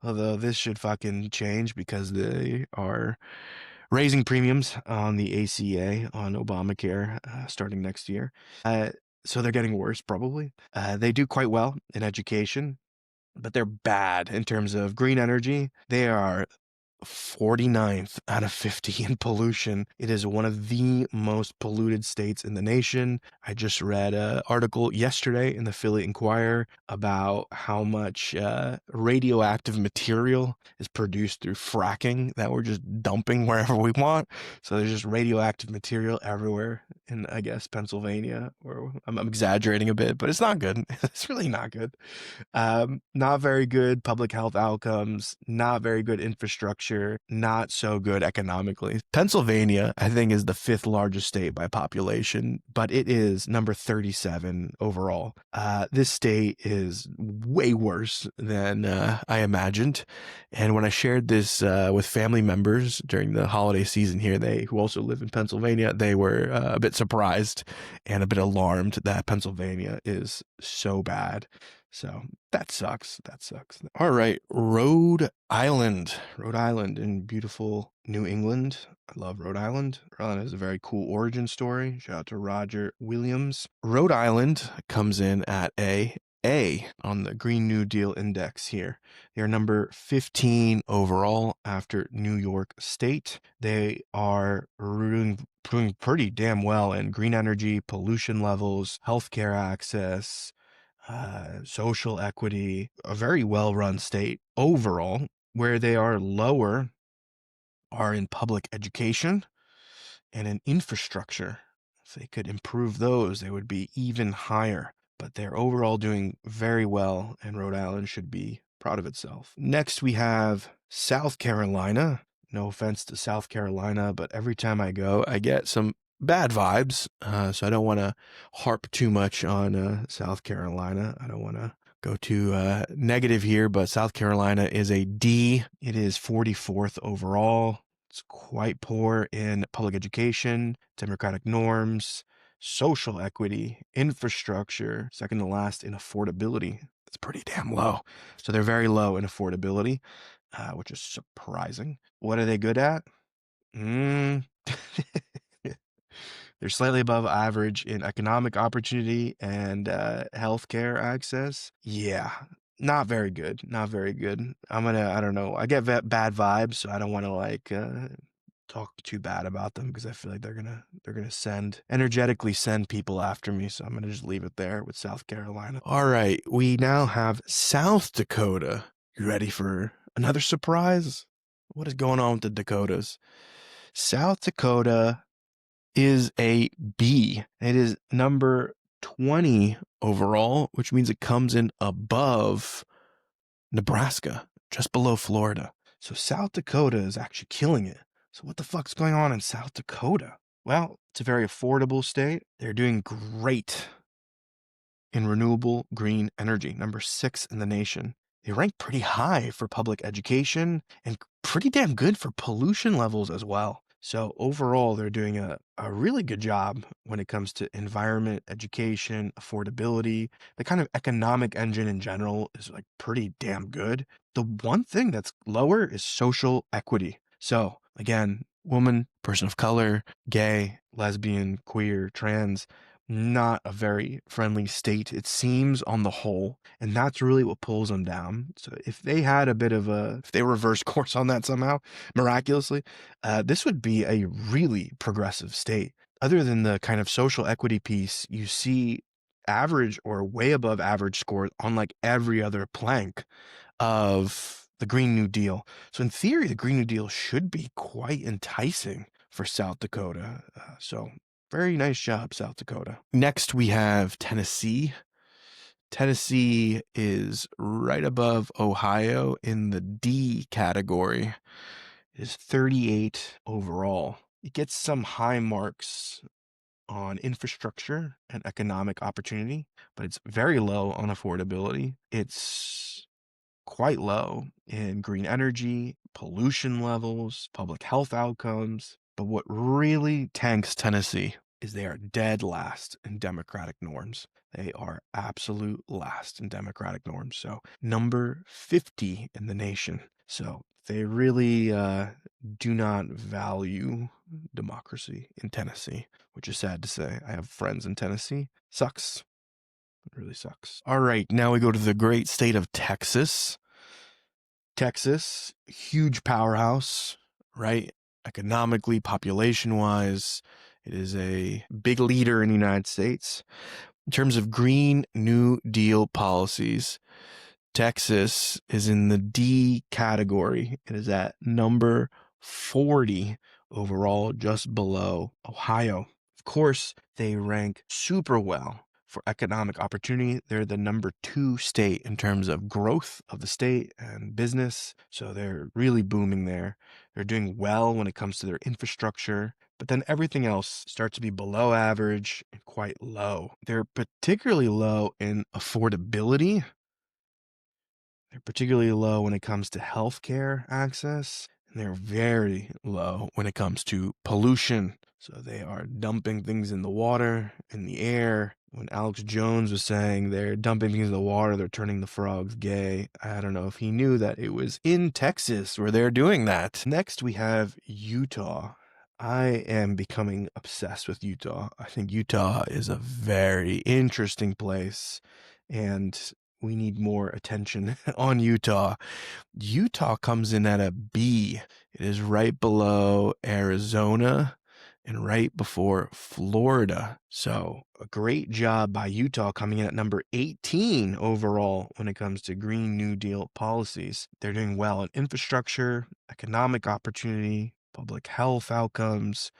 although this should fucking change because they are raising premiums on the ACA on Obamacare starting next year. So they're getting worse, probably. They do quite well in education, but they're bad in terms of green energy. They are 49th out of 50 in pollution. It is one of the most polluted states in the nation. I just read an article yesterday in the Philly Inquirer about how much radioactive material is produced through fracking that we're just dumping wherever we want. So there's just radioactive material everywhere in, I guess, Pennsylvania. Or I'm exaggerating a bit, but it's not good. It's really not good. Not very good public health outcomes, not very good infrastructure, not so good economically. Pennsylvania, I think, is the 5th largest state by population, but it is number 37 overall. This state is way worse than I imagined. And when I shared this with family members during the holiday season here, who also live in Pennsylvania, they were a bit surprised and a bit alarmed that Pennsylvania is so bad. So that sucks. That sucks. All right. Rhode Island. Rhode Island in beautiful New England. I love Rhode Island. Rhode Island has a very cool origin story. Shout out to Roger Williams. Rhode Island comes in at a on the Green New Deal Index here. They are number 15 overall after New York State. They are doing pretty damn well in green energy, pollution levels, healthcare access, social equity, a very well-run state overall. Where they are lower are in public education and in infrastructure. If they could improve those, they would be even higher. But they're overall doing very well, and Rhode Island should be proud of itself. Next, we have South Carolina. No offense to South Carolina, but every time I go, I get some bad vibes. So I don't want to harp too much on South Carolina. I don't want to go too negative here, but South Carolina is a D. It is 44th overall. It's quite poor in public education, democratic norms, social equity, infrastructure, second to last in affordability. It's pretty damn low. So they're very low in affordability, which is surprising. What are they good at? They're slightly above average in economic opportunity and healthcare access. Yeah, Not very good. Not very good. I don't know. I get bad vibes, so I don't want to like talk too bad about them because I feel like they're gonna energetically send people after me. So I'm gonna just leave it there with South Carolina. All right, we now have South Dakota. You ready for another surprise? What is going on with the Dakotas? South Dakota is a B. It is number 20 overall, which means it comes in above Nebraska, just below Florida. So South Dakota is actually killing it. So what the fuck's going on in South Dakota? Well, it's a very affordable state. They're doing great in renewable green energy, number 6 in the nation. They rank pretty high for public education and pretty damn good for pollution levels as well. So overall, they're doing a really good job when it comes to environment, education, affordability. The kind of economic engine in general is like pretty damn good. The one thing that's lower is social equity. So again, woman, person of color, gay, lesbian, queer, trans, not a very friendly state, it seems, on the whole. And that's really what pulls them down. So if they had if they reverse course on that somehow, miraculously, this would be a really progressive state. Other than the kind of social equity piece, you see average or way above average scores on like every other plank of the Green New Deal. So in theory, the Green New Deal should be quite enticing for South Dakota. So very nice job, South Dakota. Next, we have Tennessee. Tennessee is right above Ohio in the D category. It is 38 overall. It gets some high marks on infrastructure and economic opportunity, but it's very low on affordability. It's quite low in green energy, pollution levels, public health outcomes. But what really tanks Tennessee is they are dead last in democratic norms. They are absolute last in democratic norms. So number 50 in the nation. So they really do not value democracy in Tennessee, which is sad to say. I have friends in Tennessee. Sucks. It really sucks. All right, now we go to the great state of Texas. Texas, huge powerhouse, right? Economically, population wise, it is a big leader in the United States. In terms of Green New Deal policies, Texas is in the D category. It is at number 40 overall, just below Ohio. Of course, they rank super well for economic opportunity. They're the number 2 state in terms of growth of the state and business. So they're really booming there. They're doing well when it comes to their infrastructure, but then everything else starts to be below average and quite low. They're particularly low in affordability. They're particularly low when it comes to healthcare access, and they're very low when it comes to pollution. So they are dumping things in the water, in the air. When Alex Jones was saying they're dumping things in the water, they're turning the frogs gay, I don't know if he knew that it was in Texas where they're doing that. Next, we have Utah. I am becoming obsessed with Utah. I think Utah is a very interesting place, and we need more attention on Utah. Utah comes in at a B. It is right below Arizona and right before Florida. So a great job by Utah coming in at number 18 overall when it comes to Green New Deal policies. They're doing well in infrastructure, economic opportunity, public health outcomes,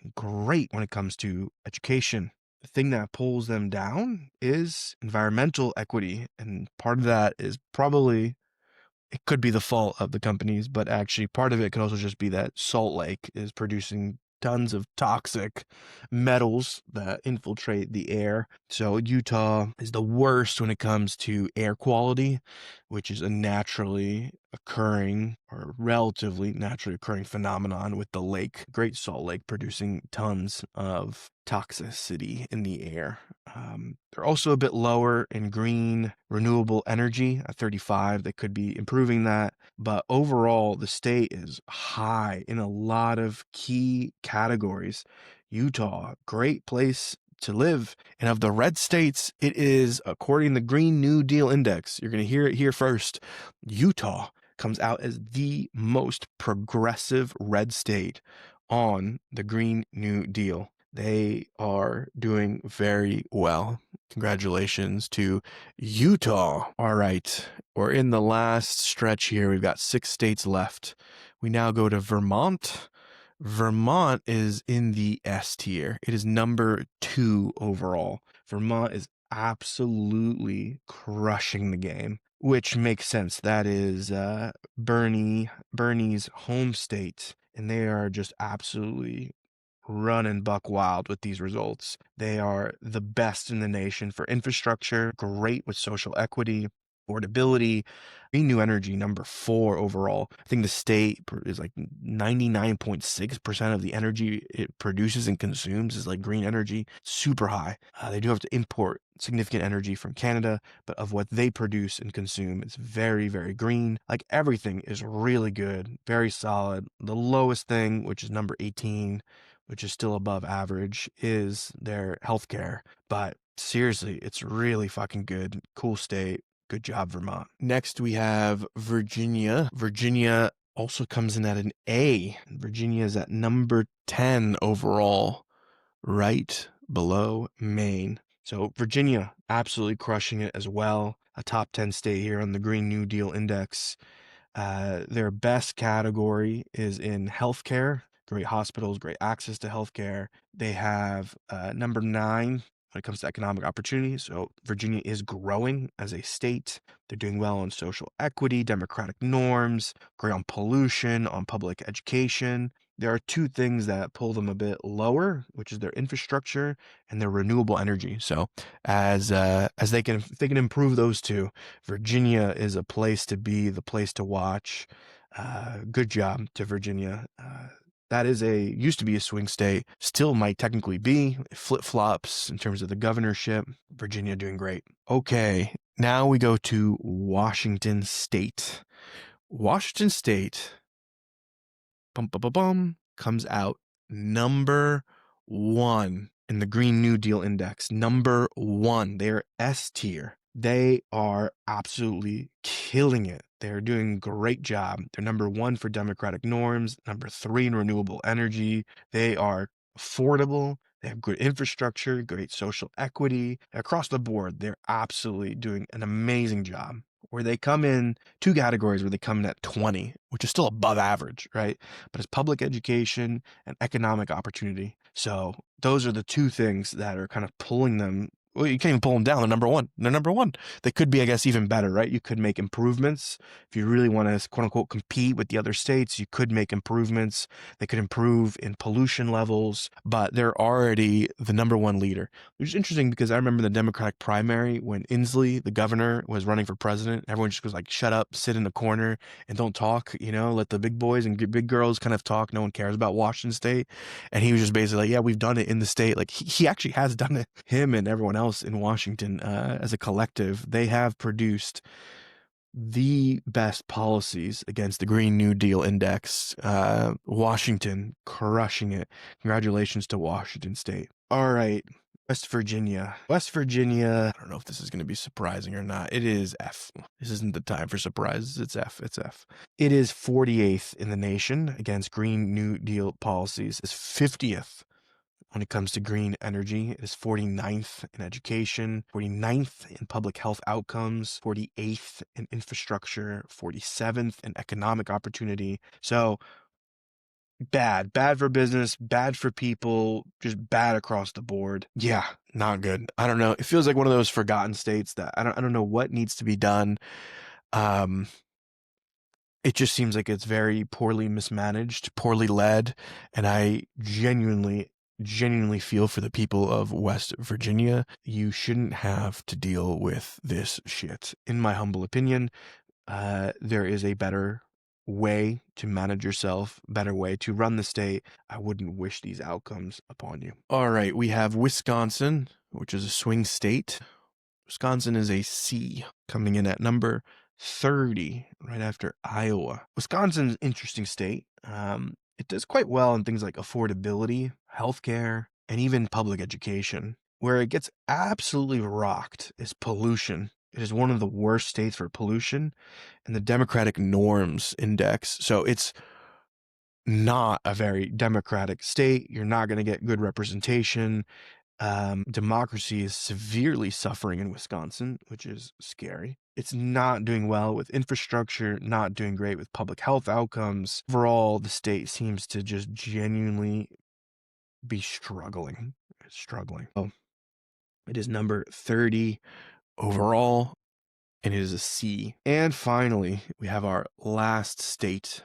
and great when it comes to education. The thing that pulls them down is environmental equity. And part of that is probably, it could be the fault of the companies, but actually part of it could also just be that Salt Lake is producing tons of toxic metals that infiltrate the air. So Utah is the worst when it comes to air quality, which is a naturally occurring or relatively naturally occurring phenomenon with the lake, Great Salt Lake, producing tons of toxicity in the air. They're also a bit lower in green renewable energy at 35. They could be improving that. But overall, the state is high in a lot of key categories. Utah, great place to live. And of the red states, it is, according to the Green New Deal Index, you're going to hear it here first, Utah comes out as the most progressive red state on the Green New Deal. They are doing very well. Congratulations to Utah. All right, we're in the last stretch here. We've got 6 states left. We now go to Vermont. Vermont is in the S tier. It is number 2 overall. Vermont is absolutely crushing the game, which makes sense. That is Bernie's home state, and they are just absolutely running buck wild with these results. They are the best in the nation for infrastructure, great with social equity, affordability. Green New Energy, number 4 overall. I think the state is like 99.6% of the energy it produces and consumes is like green energy, super high. They do have to import significant energy from Canada, but of what they produce and consume, it's very, very green. Like everything is really good, very solid. The lowest thing, which is number 18, which is still above average, is their healthcare. But seriously, it's really fucking good. Cool state. Good job, Vermont. Next, we have Virginia. Virginia also comes in at an A. Virginia is at number 10 overall, right below Maine. So Virginia absolutely crushing it as well. A top 10 state here on the Green New Deal Index. Their best category is in healthcare. Great hospitals, great access to healthcare. They have number 9 when it comes to economic opportunity. So Virginia is growing as a state. They're doing well on social equity, democratic norms, great on pollution, on public education. There are 2 things that pull them a bit lower, which is their infrastructure and their renewable energy. So as they can, if they can improve those 2, Virginia is a place to be, the place to watch. Good job to Virginia. That is used to be a swing state, still might technically be. It flip-flops in terms of the governorship. Virginia doing great. Okay, now we go to Washington State. Washington State, comes out number 1 in the Green New Deal Index. Number 1. They're S tier. They are absolutely killing it. They're doing a great job. They're number 1 for democratic norms, number 3 in renewable energy. They are affordable. They have good infrastructure, great social equity. Across the board, they're absolutely doing an amazing job. Where they come in 2 categories where they come in at 20, which is still above average, right? But it's public education and economic opportunity. So those are the 2 things that are kind of pulling them. Well, you can't even pull them down. They're number 1. They're number 1. They could be, I guess, even better, right? You could make improvements. If you really want to, quote unquote, compete with the other states, you could make improvements. They could improve in pollution levels, but they're already the number 1 leader. Which is interesting because I remember the Democratic primary when Inslee, the governor, was running for president. Everyone just goes like, shut up, sit in the corner and don't talk, let the big boys and big girls kind of talk. No one cares about Washington State. And he was just basically like, yeah, we've done it in the state. Like he actually has done it. Him and everyone else in Washington as a collective, they have produced the best policies against the Green New Deal Index. Washington crushing it. Congratulations to Washington State. All right. West Virginia. West Virginia, I don't know if this is going to be surprising or not. It is F. This isn't the time for surprises. It's F. It's F. It is 48th in the nation against Green New Deal policies. It's 50th when it comes to green energy. It is 49th in education, 49th in public health outcomes, 48th in infrastructure, 47th in economic opportunity. So bad for business, bad for people, just bad across the board. Yeah, not good. I don't know. It feels like one of those forgotten states that I don't know what needs to be done. It just seems like it's very poorly mismanaged, poorly led, and I genuinely feel for the people of West Virginia. You shouldn't have to deal with this shit. In my humble opinion, there is a better way to manage yourself, better way to run the state. I wouldn't wish these outcomes upon you. All right, we have Wisconsin, which is a swing state. Wisconsin is a C, coming in at number 30, right after Iowa. Wisconsin's an interesting state. It does quite well in things like affordability, healthcare, and even public education. Where it gets absolutely rocked is pollution. It is one of the worst states for pollution in the Democratic Norms Index. So it's not a very democratic state. You're not going to get good representation. Democracy is severely suffering in Wisconsin, which is scary. It's not doing well with infrastructure, not doing great with public health outcomes. Overall, the state seems to just genuinely be struggling. Oh, it is number 30 overall, and it is a C. And finally, we have our last state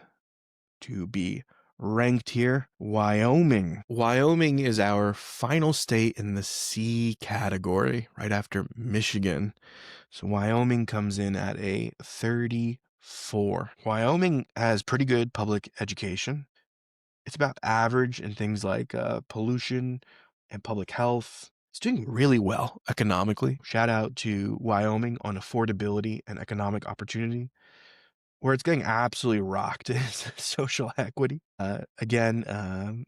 to be ranked here, Wyoming. Wyoming is our final state in the C category, right after Michigan. So Wyoming comes in at a 34. Wyoming has pretty good public education. It's about average in things like pollution and public health. It's doing really well economically. Shout out to Wyoming on affordability and economic opportunity. Where it's getting absolutely rocked is social equity. Again,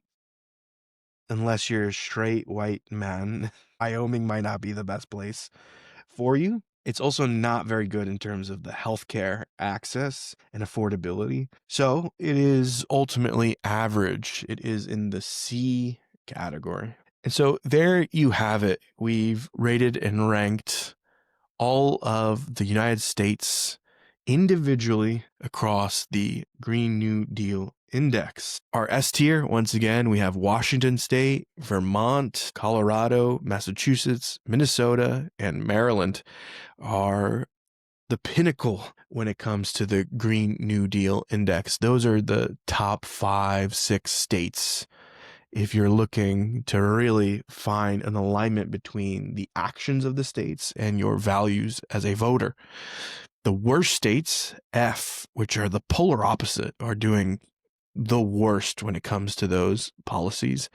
unless you're a straight white man, Wyoming might not be the best place for you. It's also not very good in terms of the healthcare access and affordability. So it is ultimately average. It is in the C category. And so there you have it. We've rated and ranked all of the United States individually across the Green New Deal Index. Our S tier, once again, we have Washington State, Vermont, Colorado, Massachusetts, Minnesota, and Maryland are the pinnacle when it comes to the Green New Deal Index. Those are the top 5, 6 states. If you're looking to really find an alignment between the actions of the states and your values as a voter. The worst states, F, which are the polar opposite, are doing the worst when it comes to those policies,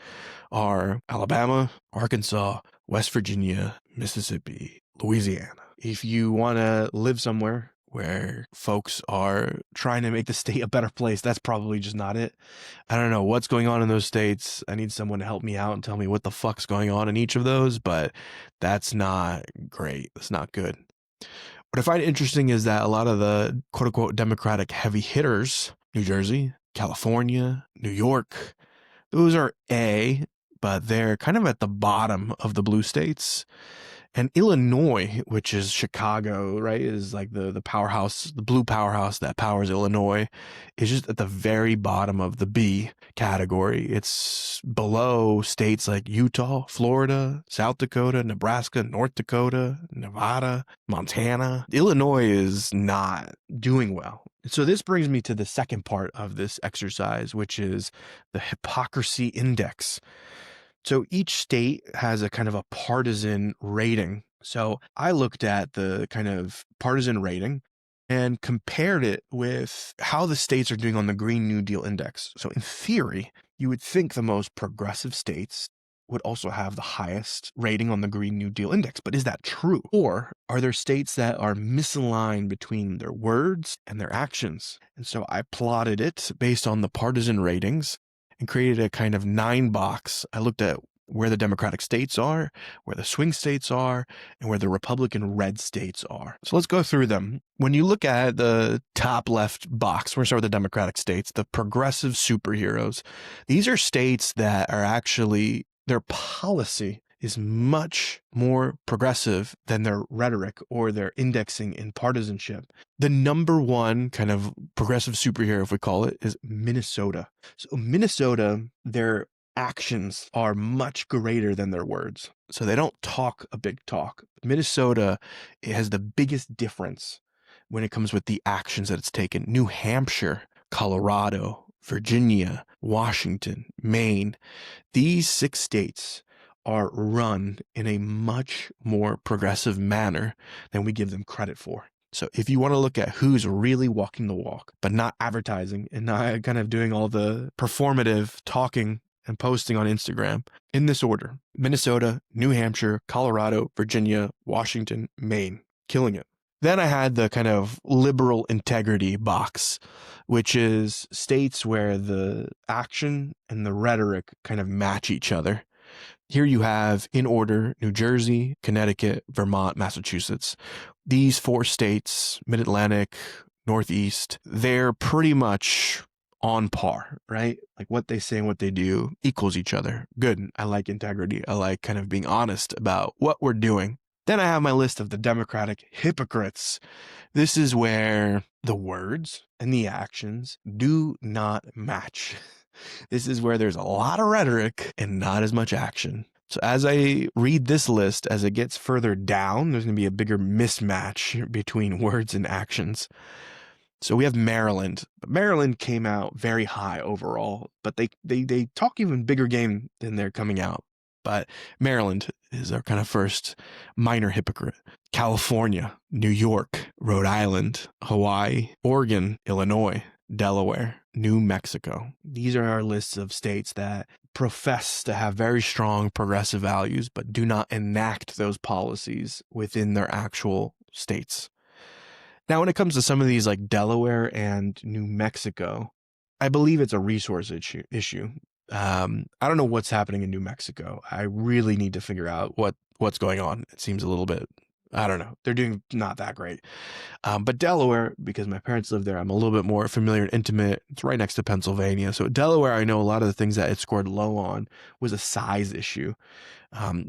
are Alabama, Arkansas, West Virginia, Mississippi, Louisiana. If you want to live somewhere where folks are trying to make the state a better place, that's probably just not it. I don't know what's going on in those states. I need someone to help me out and tell me what the fuck's going on in each of those, but that's not great. That's not good. What I find interesting is that a lot of the quote unquote Democratic heavy hitters, New Jersey, California, New York, those are A, but they're kind of at the bottom of the blue states. And Illinois, which is Chicago, right, is like the powerhouse, the blue powerhouse that powers Illinois, is just at the very bottom of the B category. It's below states like Utah, Florida, South Dakota, Nebraska, North Dakota, Nevada, Montana. Illinois is not doing well. So this brings me to the second part of this exercise, which is the Hypocrisy Index. So each state has a kind of a partisan rating. So I looked at the kind of partisan rating and compared it with how the states are doing on the Green New Deal Index. So in theory, you would think the most progressive states would also have the highest rating on the Green New Deal Index. But is that true? Or are there states that are misaligned between their words and their actions? And so I plotted it based on the partisan ratings and created a kind of 9-box. I looked at where the Democratic states are, where the swing states are, and where the Republican red states are. So let's go through them. When you look at the top left box, we're going to start with the Democratic states, the progressive superheroes. These are states that are actually, their policy is much more progressive than their rhetoric or their indexing in partisanship. The number one kind of progressive superhero, if we call it, is Minnesota. So Minnesota, their actions are much greater than their words. So they don't talk a big talk. Minnesota, it has the biggest difference when it comes with the actions that it's taken. New Hampshire, Colorado, Virginia, Washington, Maine, these 6 states are run in a much more progressive manner than we give them credit for. So if you want to look at who's really walking the walk, but not advertising and not kind of doing all the performative talking and posting on Instagram, in this order: Minnesota, New Hampshire, Colorado, Virginia, Washington, Maine, killing it. Then I had the kind of liberal integrity box, which is states where the action and the rhetoric kind of match each other. Here you have, in order, New Jersey, Connecticut, Vermont, Massachusetts. These 4 states, Mid-Atlantic, Northeast, they're pretty much on par, right? Like what they say and what they do equals each other. Good. I like integrity. I like kind of being honest about what we're doing. Then I have my list of the Democratic hypocrites. This is where the words and the actions do not match. This is where there's a lot of rhetoric and not as much action. So as I read this list, as it gets further down, there's going to be a bigger mismatch between words and actions. So we have Maryland. Maryland came out very high overall, but they talk even bigger game than they're coming out. But Maryland is our kind of first minor hypocrite. California, New York, Rhode Island, Hawaii, Oregon, Illinois, Delaware, New Mexico. These are our lists of states that profess to have very strong progressive values, but do not enact those policies within their actual states. Now, when it comes to some of these like Delaware and New Mexico, I believe it's a resource issue. I don't know what's happening in New Mexico. I really need to figure out what's going on. It seems a little bit, I don't know. They're doing not that great. But Delaware, because my parents live there, I'm a little bit more familiar and intimate. It's right next to Pennsylvania. So Delaware, I know a lot of the things that it scored low on was a size issue.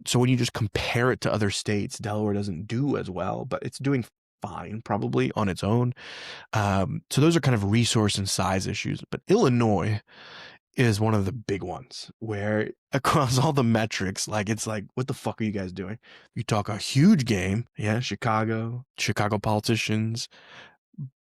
So when you just compare it to other states, Delaware doesn't do as well, but it's doing fine probably on its own. So those are kind of resource and size issues. But Illinois is one of the big ones where across all the metrics, like it's like, what the fuck are you guys doing? You talk a huge game. Yeah. Chicago politicians,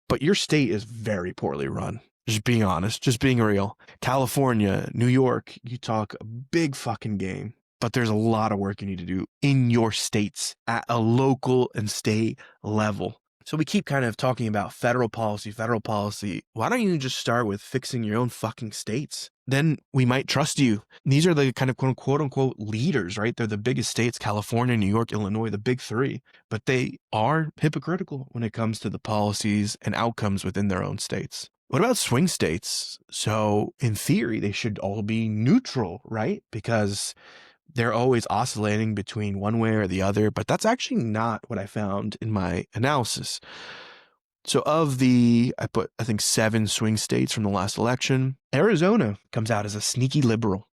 but your state is very poorly run. Just being honest, just being real. California, New York, you talk a big fucking game, but there's a lot of work you need to do in your states at a local and state level. So we keep kind of talking about federal policy. Why don't you just start with fixing your own fucking states? Then we might trust you. These are the kind of quote unquote leaders, right? They're the biggest states, California, New York, Illinois, the big 3, but they are hypocritical when it comes to the policies and outcomes within their own states. What about swing states? So in theory, they should all be neutral, right? Because they're always oscillating between one way or the other, but that's actually not what I found in my analysis. So I put, I think 7 swing states from the last election. Arizona comes out as a sneaky liberal.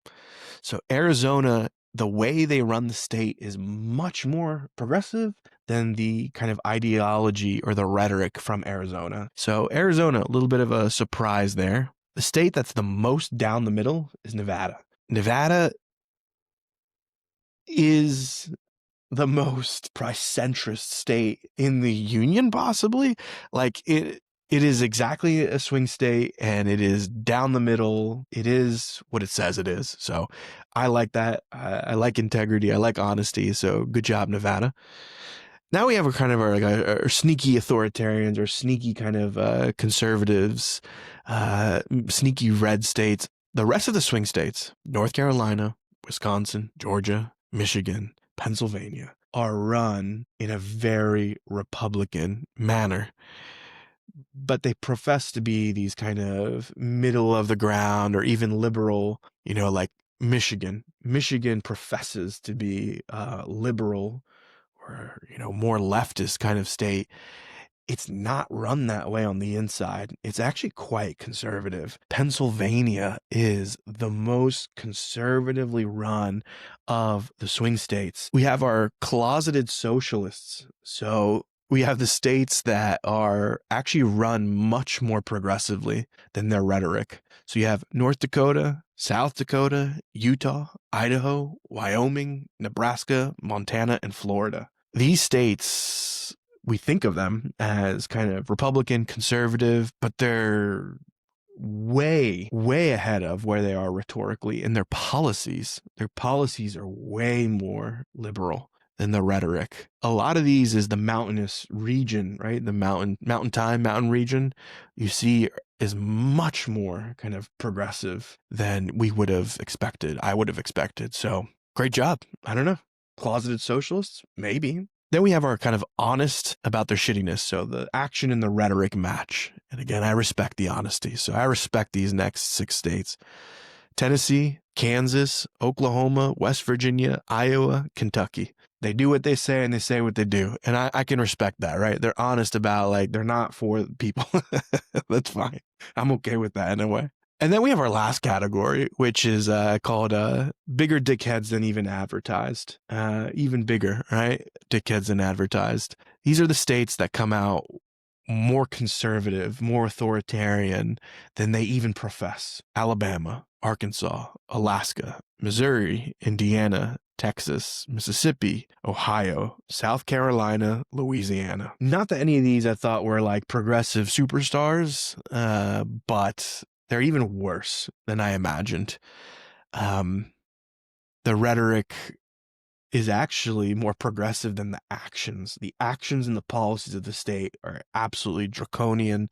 So Arizona, the way they run the state is much more progressive than the kind of ideology or the rhetoric from Arizona. So Arizona, a little bit of a surprise there. The state that's the most down the middle is Nevada. Nevada is the most probably centrist state in the union, possibly. Like it is exactly a swing state, and it is down the middle. It is what it says it is. So I like that. I like integrity. I like honesty. So good job, Nevada. Now we have our sneaky authoritarians or sneaky kind of conservatives, sneaky red states. The rest of the swing states, North Carolina, Wisconsin, Georgia, Michigan, Pennsylvania, are run in a very Republican manner. But they profess to be these kind of middle of the ground or even liberal, like Michigan. Michigan professes to be liberal or, more leftist kind of state. It's not run that way on the inside. It's actually quite conservative. Pennsylvania is the most conservatively run of the swing states. We have our closeted socialists. So we have the states that are actually run much more progressively than their rhetoric. So you have North Dakota, South Dakota, Utah, Idaho, Wyoming, Nebraska, Montana, and Florida. These states, we think of them as kind of Republican, conservative, but they're way, way ahead of where they are rhetorically in their policies. Their policies are way more liberal than the rhetoric. A lot of these is the mountainous region, right? The mountain region you see is much more kind of progressive than we would have expected. I would have expected. So great job. I don't know. Closeted socialists? Maybe. Then we have our kind of honest about their shittiness. So the action and the rhetoric match. And again, I respect the honesty. So I respect these next 6 states. Tennessee, Kansas, Oklahoma, West Virginia, Iowa, Kentucky. They do what they say and they say what they do. And I can respect that, right? They're honest about, like, they're not for people. That's fine. I'm okay with that in a way. And then we have our last category, which is called bigger dickheads than even advertised. Even bigger, right? Dickheads than advertised. These are the states that come out more conservative, more authoritarian than they even profess. Alabama, Arkansas, Alaska, Missouri, Indiana, Texas, Mississippi, Ohio, South Carolina, Louisiana. Not that any of these I thought were like progressive superstars, but they're even worse than I imagined. The rhetoric is actually more progressive than the actions. The actions and the policies of the state are absolutely draconian,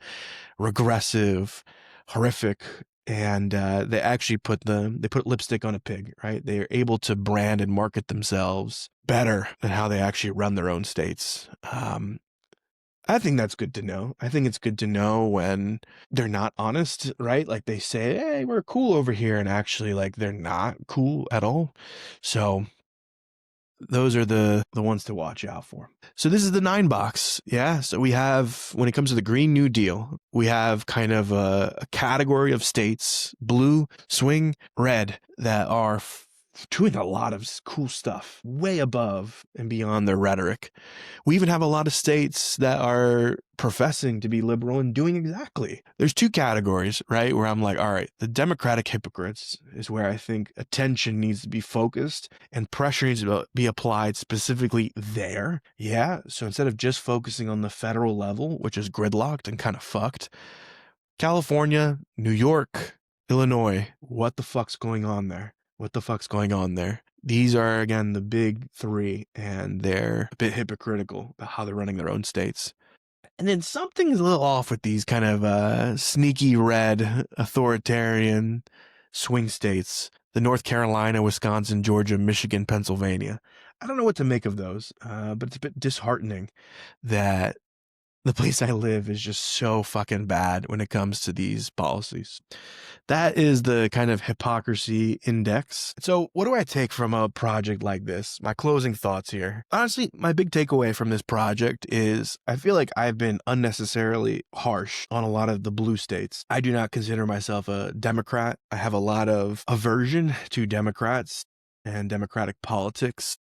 regressive, horrific, and they actually put lipstick on a pig, right? They are able to brand and market themselves better than how they actually run their own states. I think that's good to know. I think it's good to know when they're not honest, right? Like they say, hey, we're cool over here, and actually, like, they're not cool at all. So those are the ones to watch out for. So this is the 9 box. Yeah. So we have, when it comes to the Green New Deal, we have kind of a category of states, blue, swing, red, that are doing a lot of cool stuff way above and beyond their rhetoric. We even have a lot of states that are professing to be liberal and doing exactly. There's 2 categories, right? Where I'm like, all right, the Democratic hypocrites is where I think attention needs to be focused and pressure needs to be applied specifically there. Yeah. So instead of just focusing on the federal level, which is gridlocked and kind of fucked, California, New York, Illinois, what the fuck's going on there? What the fuck's going on there? These are, again, the big 3, and they're a bit hypocritical about how they're running their own states. And then something's a little off with these kind of sneaky red authoritarian swing states. The North Carolina, Wisconsin, Georgia, Michigan, Pennsylvania. I don't know what to make of those, but it's a bit disheartening that the place I live is just so fucking bad when it comes to these policies. That is the kind of hypocrisy index. So what do I take from a project like this? My closing thoughts here. Honestly, my big takeaway from this project is I feel like I've been unnecessarily harsh on a lot of the blue states. I do not consider myself a Democrat. I have a lot of aversion to Democrats and Democratic politics.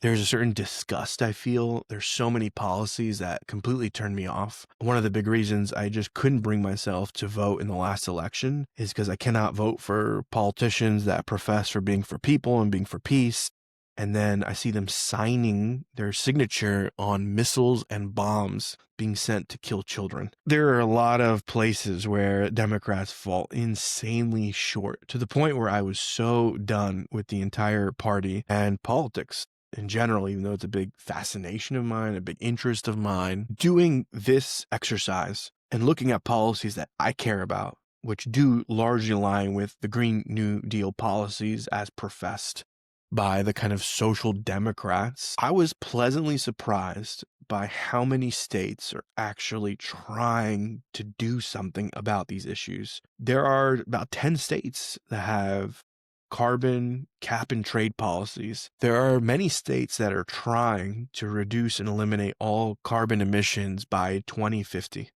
There's a certain disgust I feel. There's so many policies that completely turn me off. One of the big reasons I just couldn't bring myself to vote in the last election is because I cannot vote for politicians that profess for being for people and being for peace. And then I see them signing their signature on missiles and bombs being sent to kill children. There are a lot of places where Democrats fall insanely short, to the point where I was so done with the entire party and politics in general, even though it's a big fascination of mine, a big interest of mine. Doing this exercise and looking at policies that I care about, which do largely align with the Green New Deal policies as professed by the kind of social democrats, I was pleasantly surprised by how many states are actually trying to do something about these issues. There are about 10 states that have carbon cap and trade policies. There are many states that are trying to reduce and eliminate all carbon emissions by 2050.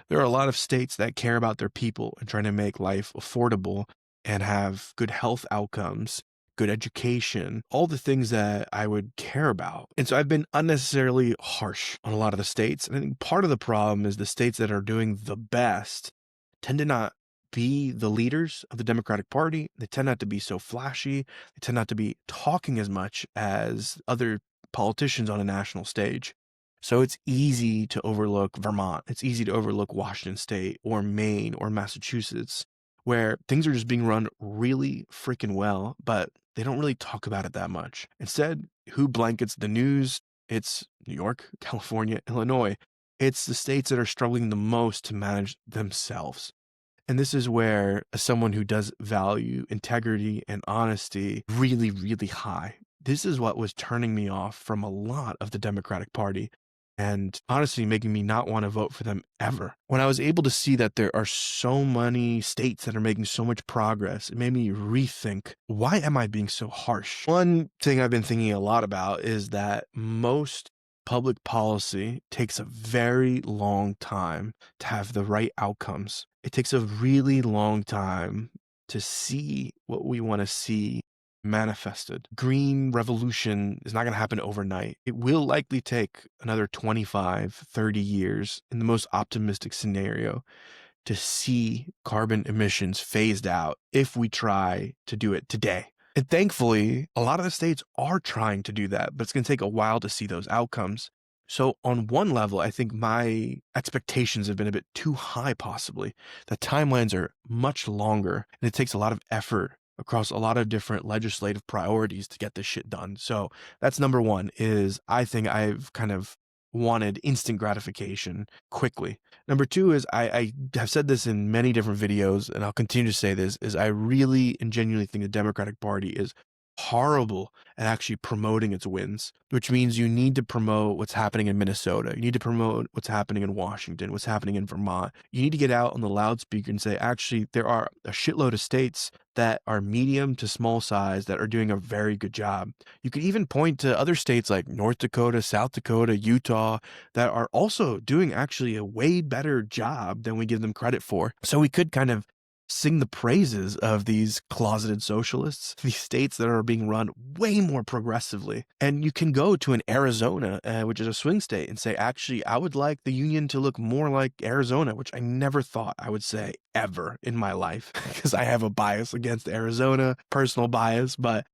There are a lot of states that care about their people and trying to make life affordable and have good health outcomes, good education, all the things that I would care about. And so I've been unnecessarily harsh on a lot of the states. And I think part of the problem is the states that are doing the best tend to not be the leaders of the Democratic Party. They tend not to be so flashy. They tend not to be talking as much as other politicians on a national stage. So it's easy to overlook Vermont. It's easy to overlook Washington State or Maine or Massachusetts, where things are just being run really freaking well, but they don't really talk about it that much. Instead, who blankets the news? It's New York, California, Illinois. It's the states that are struggling the most to manage themselves. And this is where someone who does value integrity and honesty really, really high. This is what was turning me off from a lot of the Democratic Party. and honestly making me not want to vote for them ever. When I was able to see that there are so many states that are making so much progress, it made me rethink, why am I being so harsh? One thing I've been thinking a lot about is that most public policy takes a very long time to have the right outcomes. It takes a really long time to see what we want to see manifested. Green revolution is not going to happen overnight. It will likely take another 25, 30 years in the most optimistic scenario to see carbon emissions phased out if we try to do it today. And thankfully, a lot of the states are trying to do that, but it's going to take a while to see those outcomes. So on one level, I think my expectations have been a bit too high, possibly. The timelines are much longer, and it takes a lot of effort across a lot of different legislative priorities to get this shit done. So that's number one, is I think I've kind of wanted instant gratification quickly. Number two is I have said this in many different videos, and I'll continue to say this, is I really and genuinely think the Democratic Party is horrible at actually promoting its wins, which means you need to promote what's happening in Minnesota. You need to promote what's happening in Washington, what's happening in Vermont. You need to get out on the loudspeaker and say, actually, there are a shitload of states that are medium to small size that are doing a very good job. You could even point to other states like North Dakota, South Dakota, Utah, that are also doing actually a way better job than we give them credit for. So we could kind of sing the praises of these closeted socialists, these states that are being run way more progressively. And you can go to an Arizona, which is a swing state, and say, actually, I would like the union to look more like Arizona, which I never thought I would say ever in my life, because I have a bias against Arizona, personal bias, but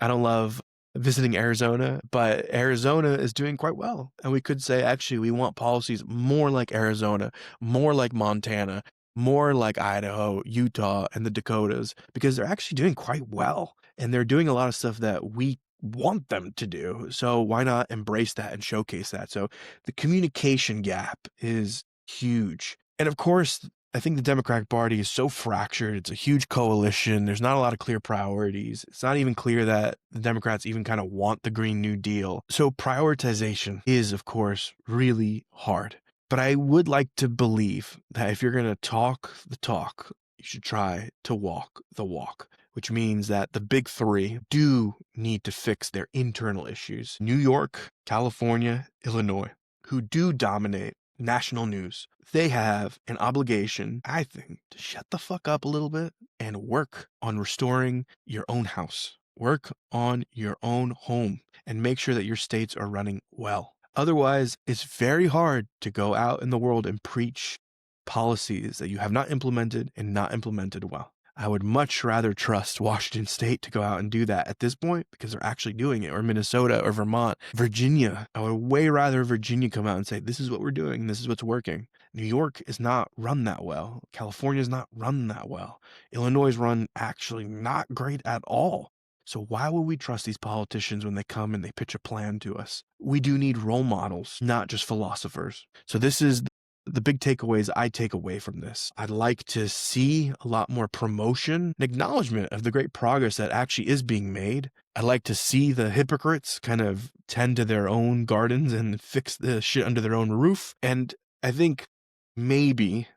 I don't love visiting Arizona, but Arizona is doing quite well. And we could say, actually, we want policies more like Arizona, more like Montana, more like Idaho, Utah, and the Dakotas, because they're actually doing quite well. And they're doing a lot of stuff that we want them to do. So why not embrace that and showcase that? So the communication gap is huge. And of course, I think the Democratic Party is so fractured. It's a huge coalition. There's not a lot of clear priorities. It's not even clear that the Democrats even kind of want the Green New Deal. So prioritization is, of course, really hard. But I would like to believe that if you're going to talk the talk, you should try to walk the walk, which means that the big three do need to fix their internal issues. New York, California, Illinois, who do dominate national news, they have an obligation, I think, to shut the fuck up a little bit and work on restoring your own house. Work on your own home and make sure that your states are running well. Otherwise, it's very hard to go out in the world and preach policies that you have not implemented and not implemented well. I would much rather trust Washington State to go out and do that at this point because they're actually doing it, or Minnesota or Vermont, Virginia. I would way rather Virginia come out and say, this is what we're doing, this is what's working. New York is not run that well. California is not run that well. Illinois is run actually not great at all. So why would we trust these politicians when they come and they pitch a plan to us? We do need role models, not just philosophers. So this is the big takeaways I take away from this. I'd like to see a lot more promotion and acknowledgement of the great progress that actually is being made. I'd like to see the hypocrites kind of tend to their own gardens and fix the shit under their own roof. And I think maybe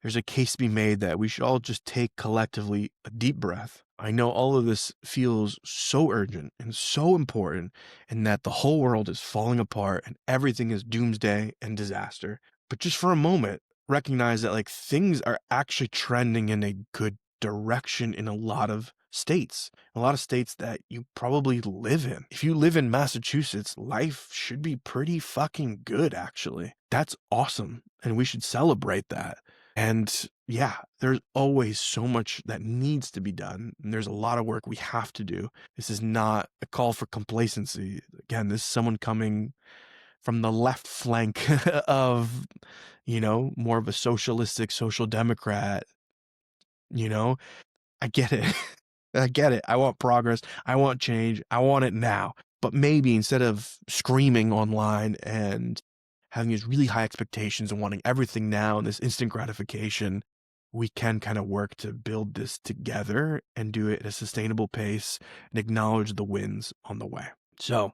there's a case to be made that we should all just take collectively a deep breath. I know all of this feels so urgent and so important, and that the whole world is falling apart and everything is doomsday and disaster. But just for a moment, recognize that things are actually trending in a good direction in a lot of states that you probably live in. If you live in Massachusetts, life should be pretty fucking good, actually. That's awesome, and we should celebrate that. And yeah, there's always so much that needs to be done, and there's a lot of work we have to do. This is not a call for complacency. Again, this is someone coming from the left flank of, more of a socialistic social democrat. I get it. I get it. I want progress. I want change. I want it now. But maybe instead of screaming online and having these really high expectations and wanting everything now and this instant gratification, we can kind of work to build this together and do it at a sustainable pace and acknowledge the wins on the way. So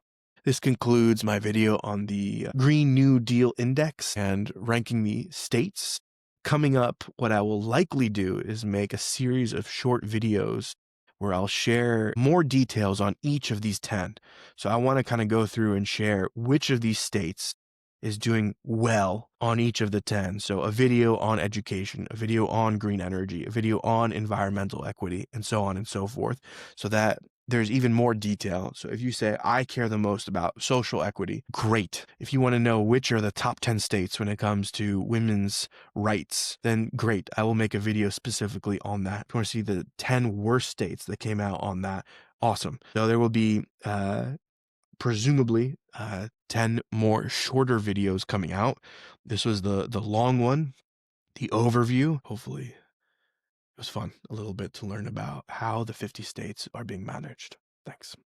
This concludes my video on the Green New Deal Index and ranking the states. Coming up, what I will likely do is make a series of short videos where I'll share more details on each of these 10. So I want to kind of go through and share which of these states is doing well on each of the 10. So a video on education, a video on green energy, a video on environmental equity, and so on and so forth, so that there's even more detail. So if you say, I care the most about social equity, great. If you want to know which are the top 10 states when it comes to women's rights, then great. I will make a video specifically on that. If you want to see the 10 worst states that came out on that, awesome. So there will be presumably 10 more shorter videos coming out. This was the long one, the overview. Hopefully it was fun a little bit to learn about how the 50 states are being managed. Thanks.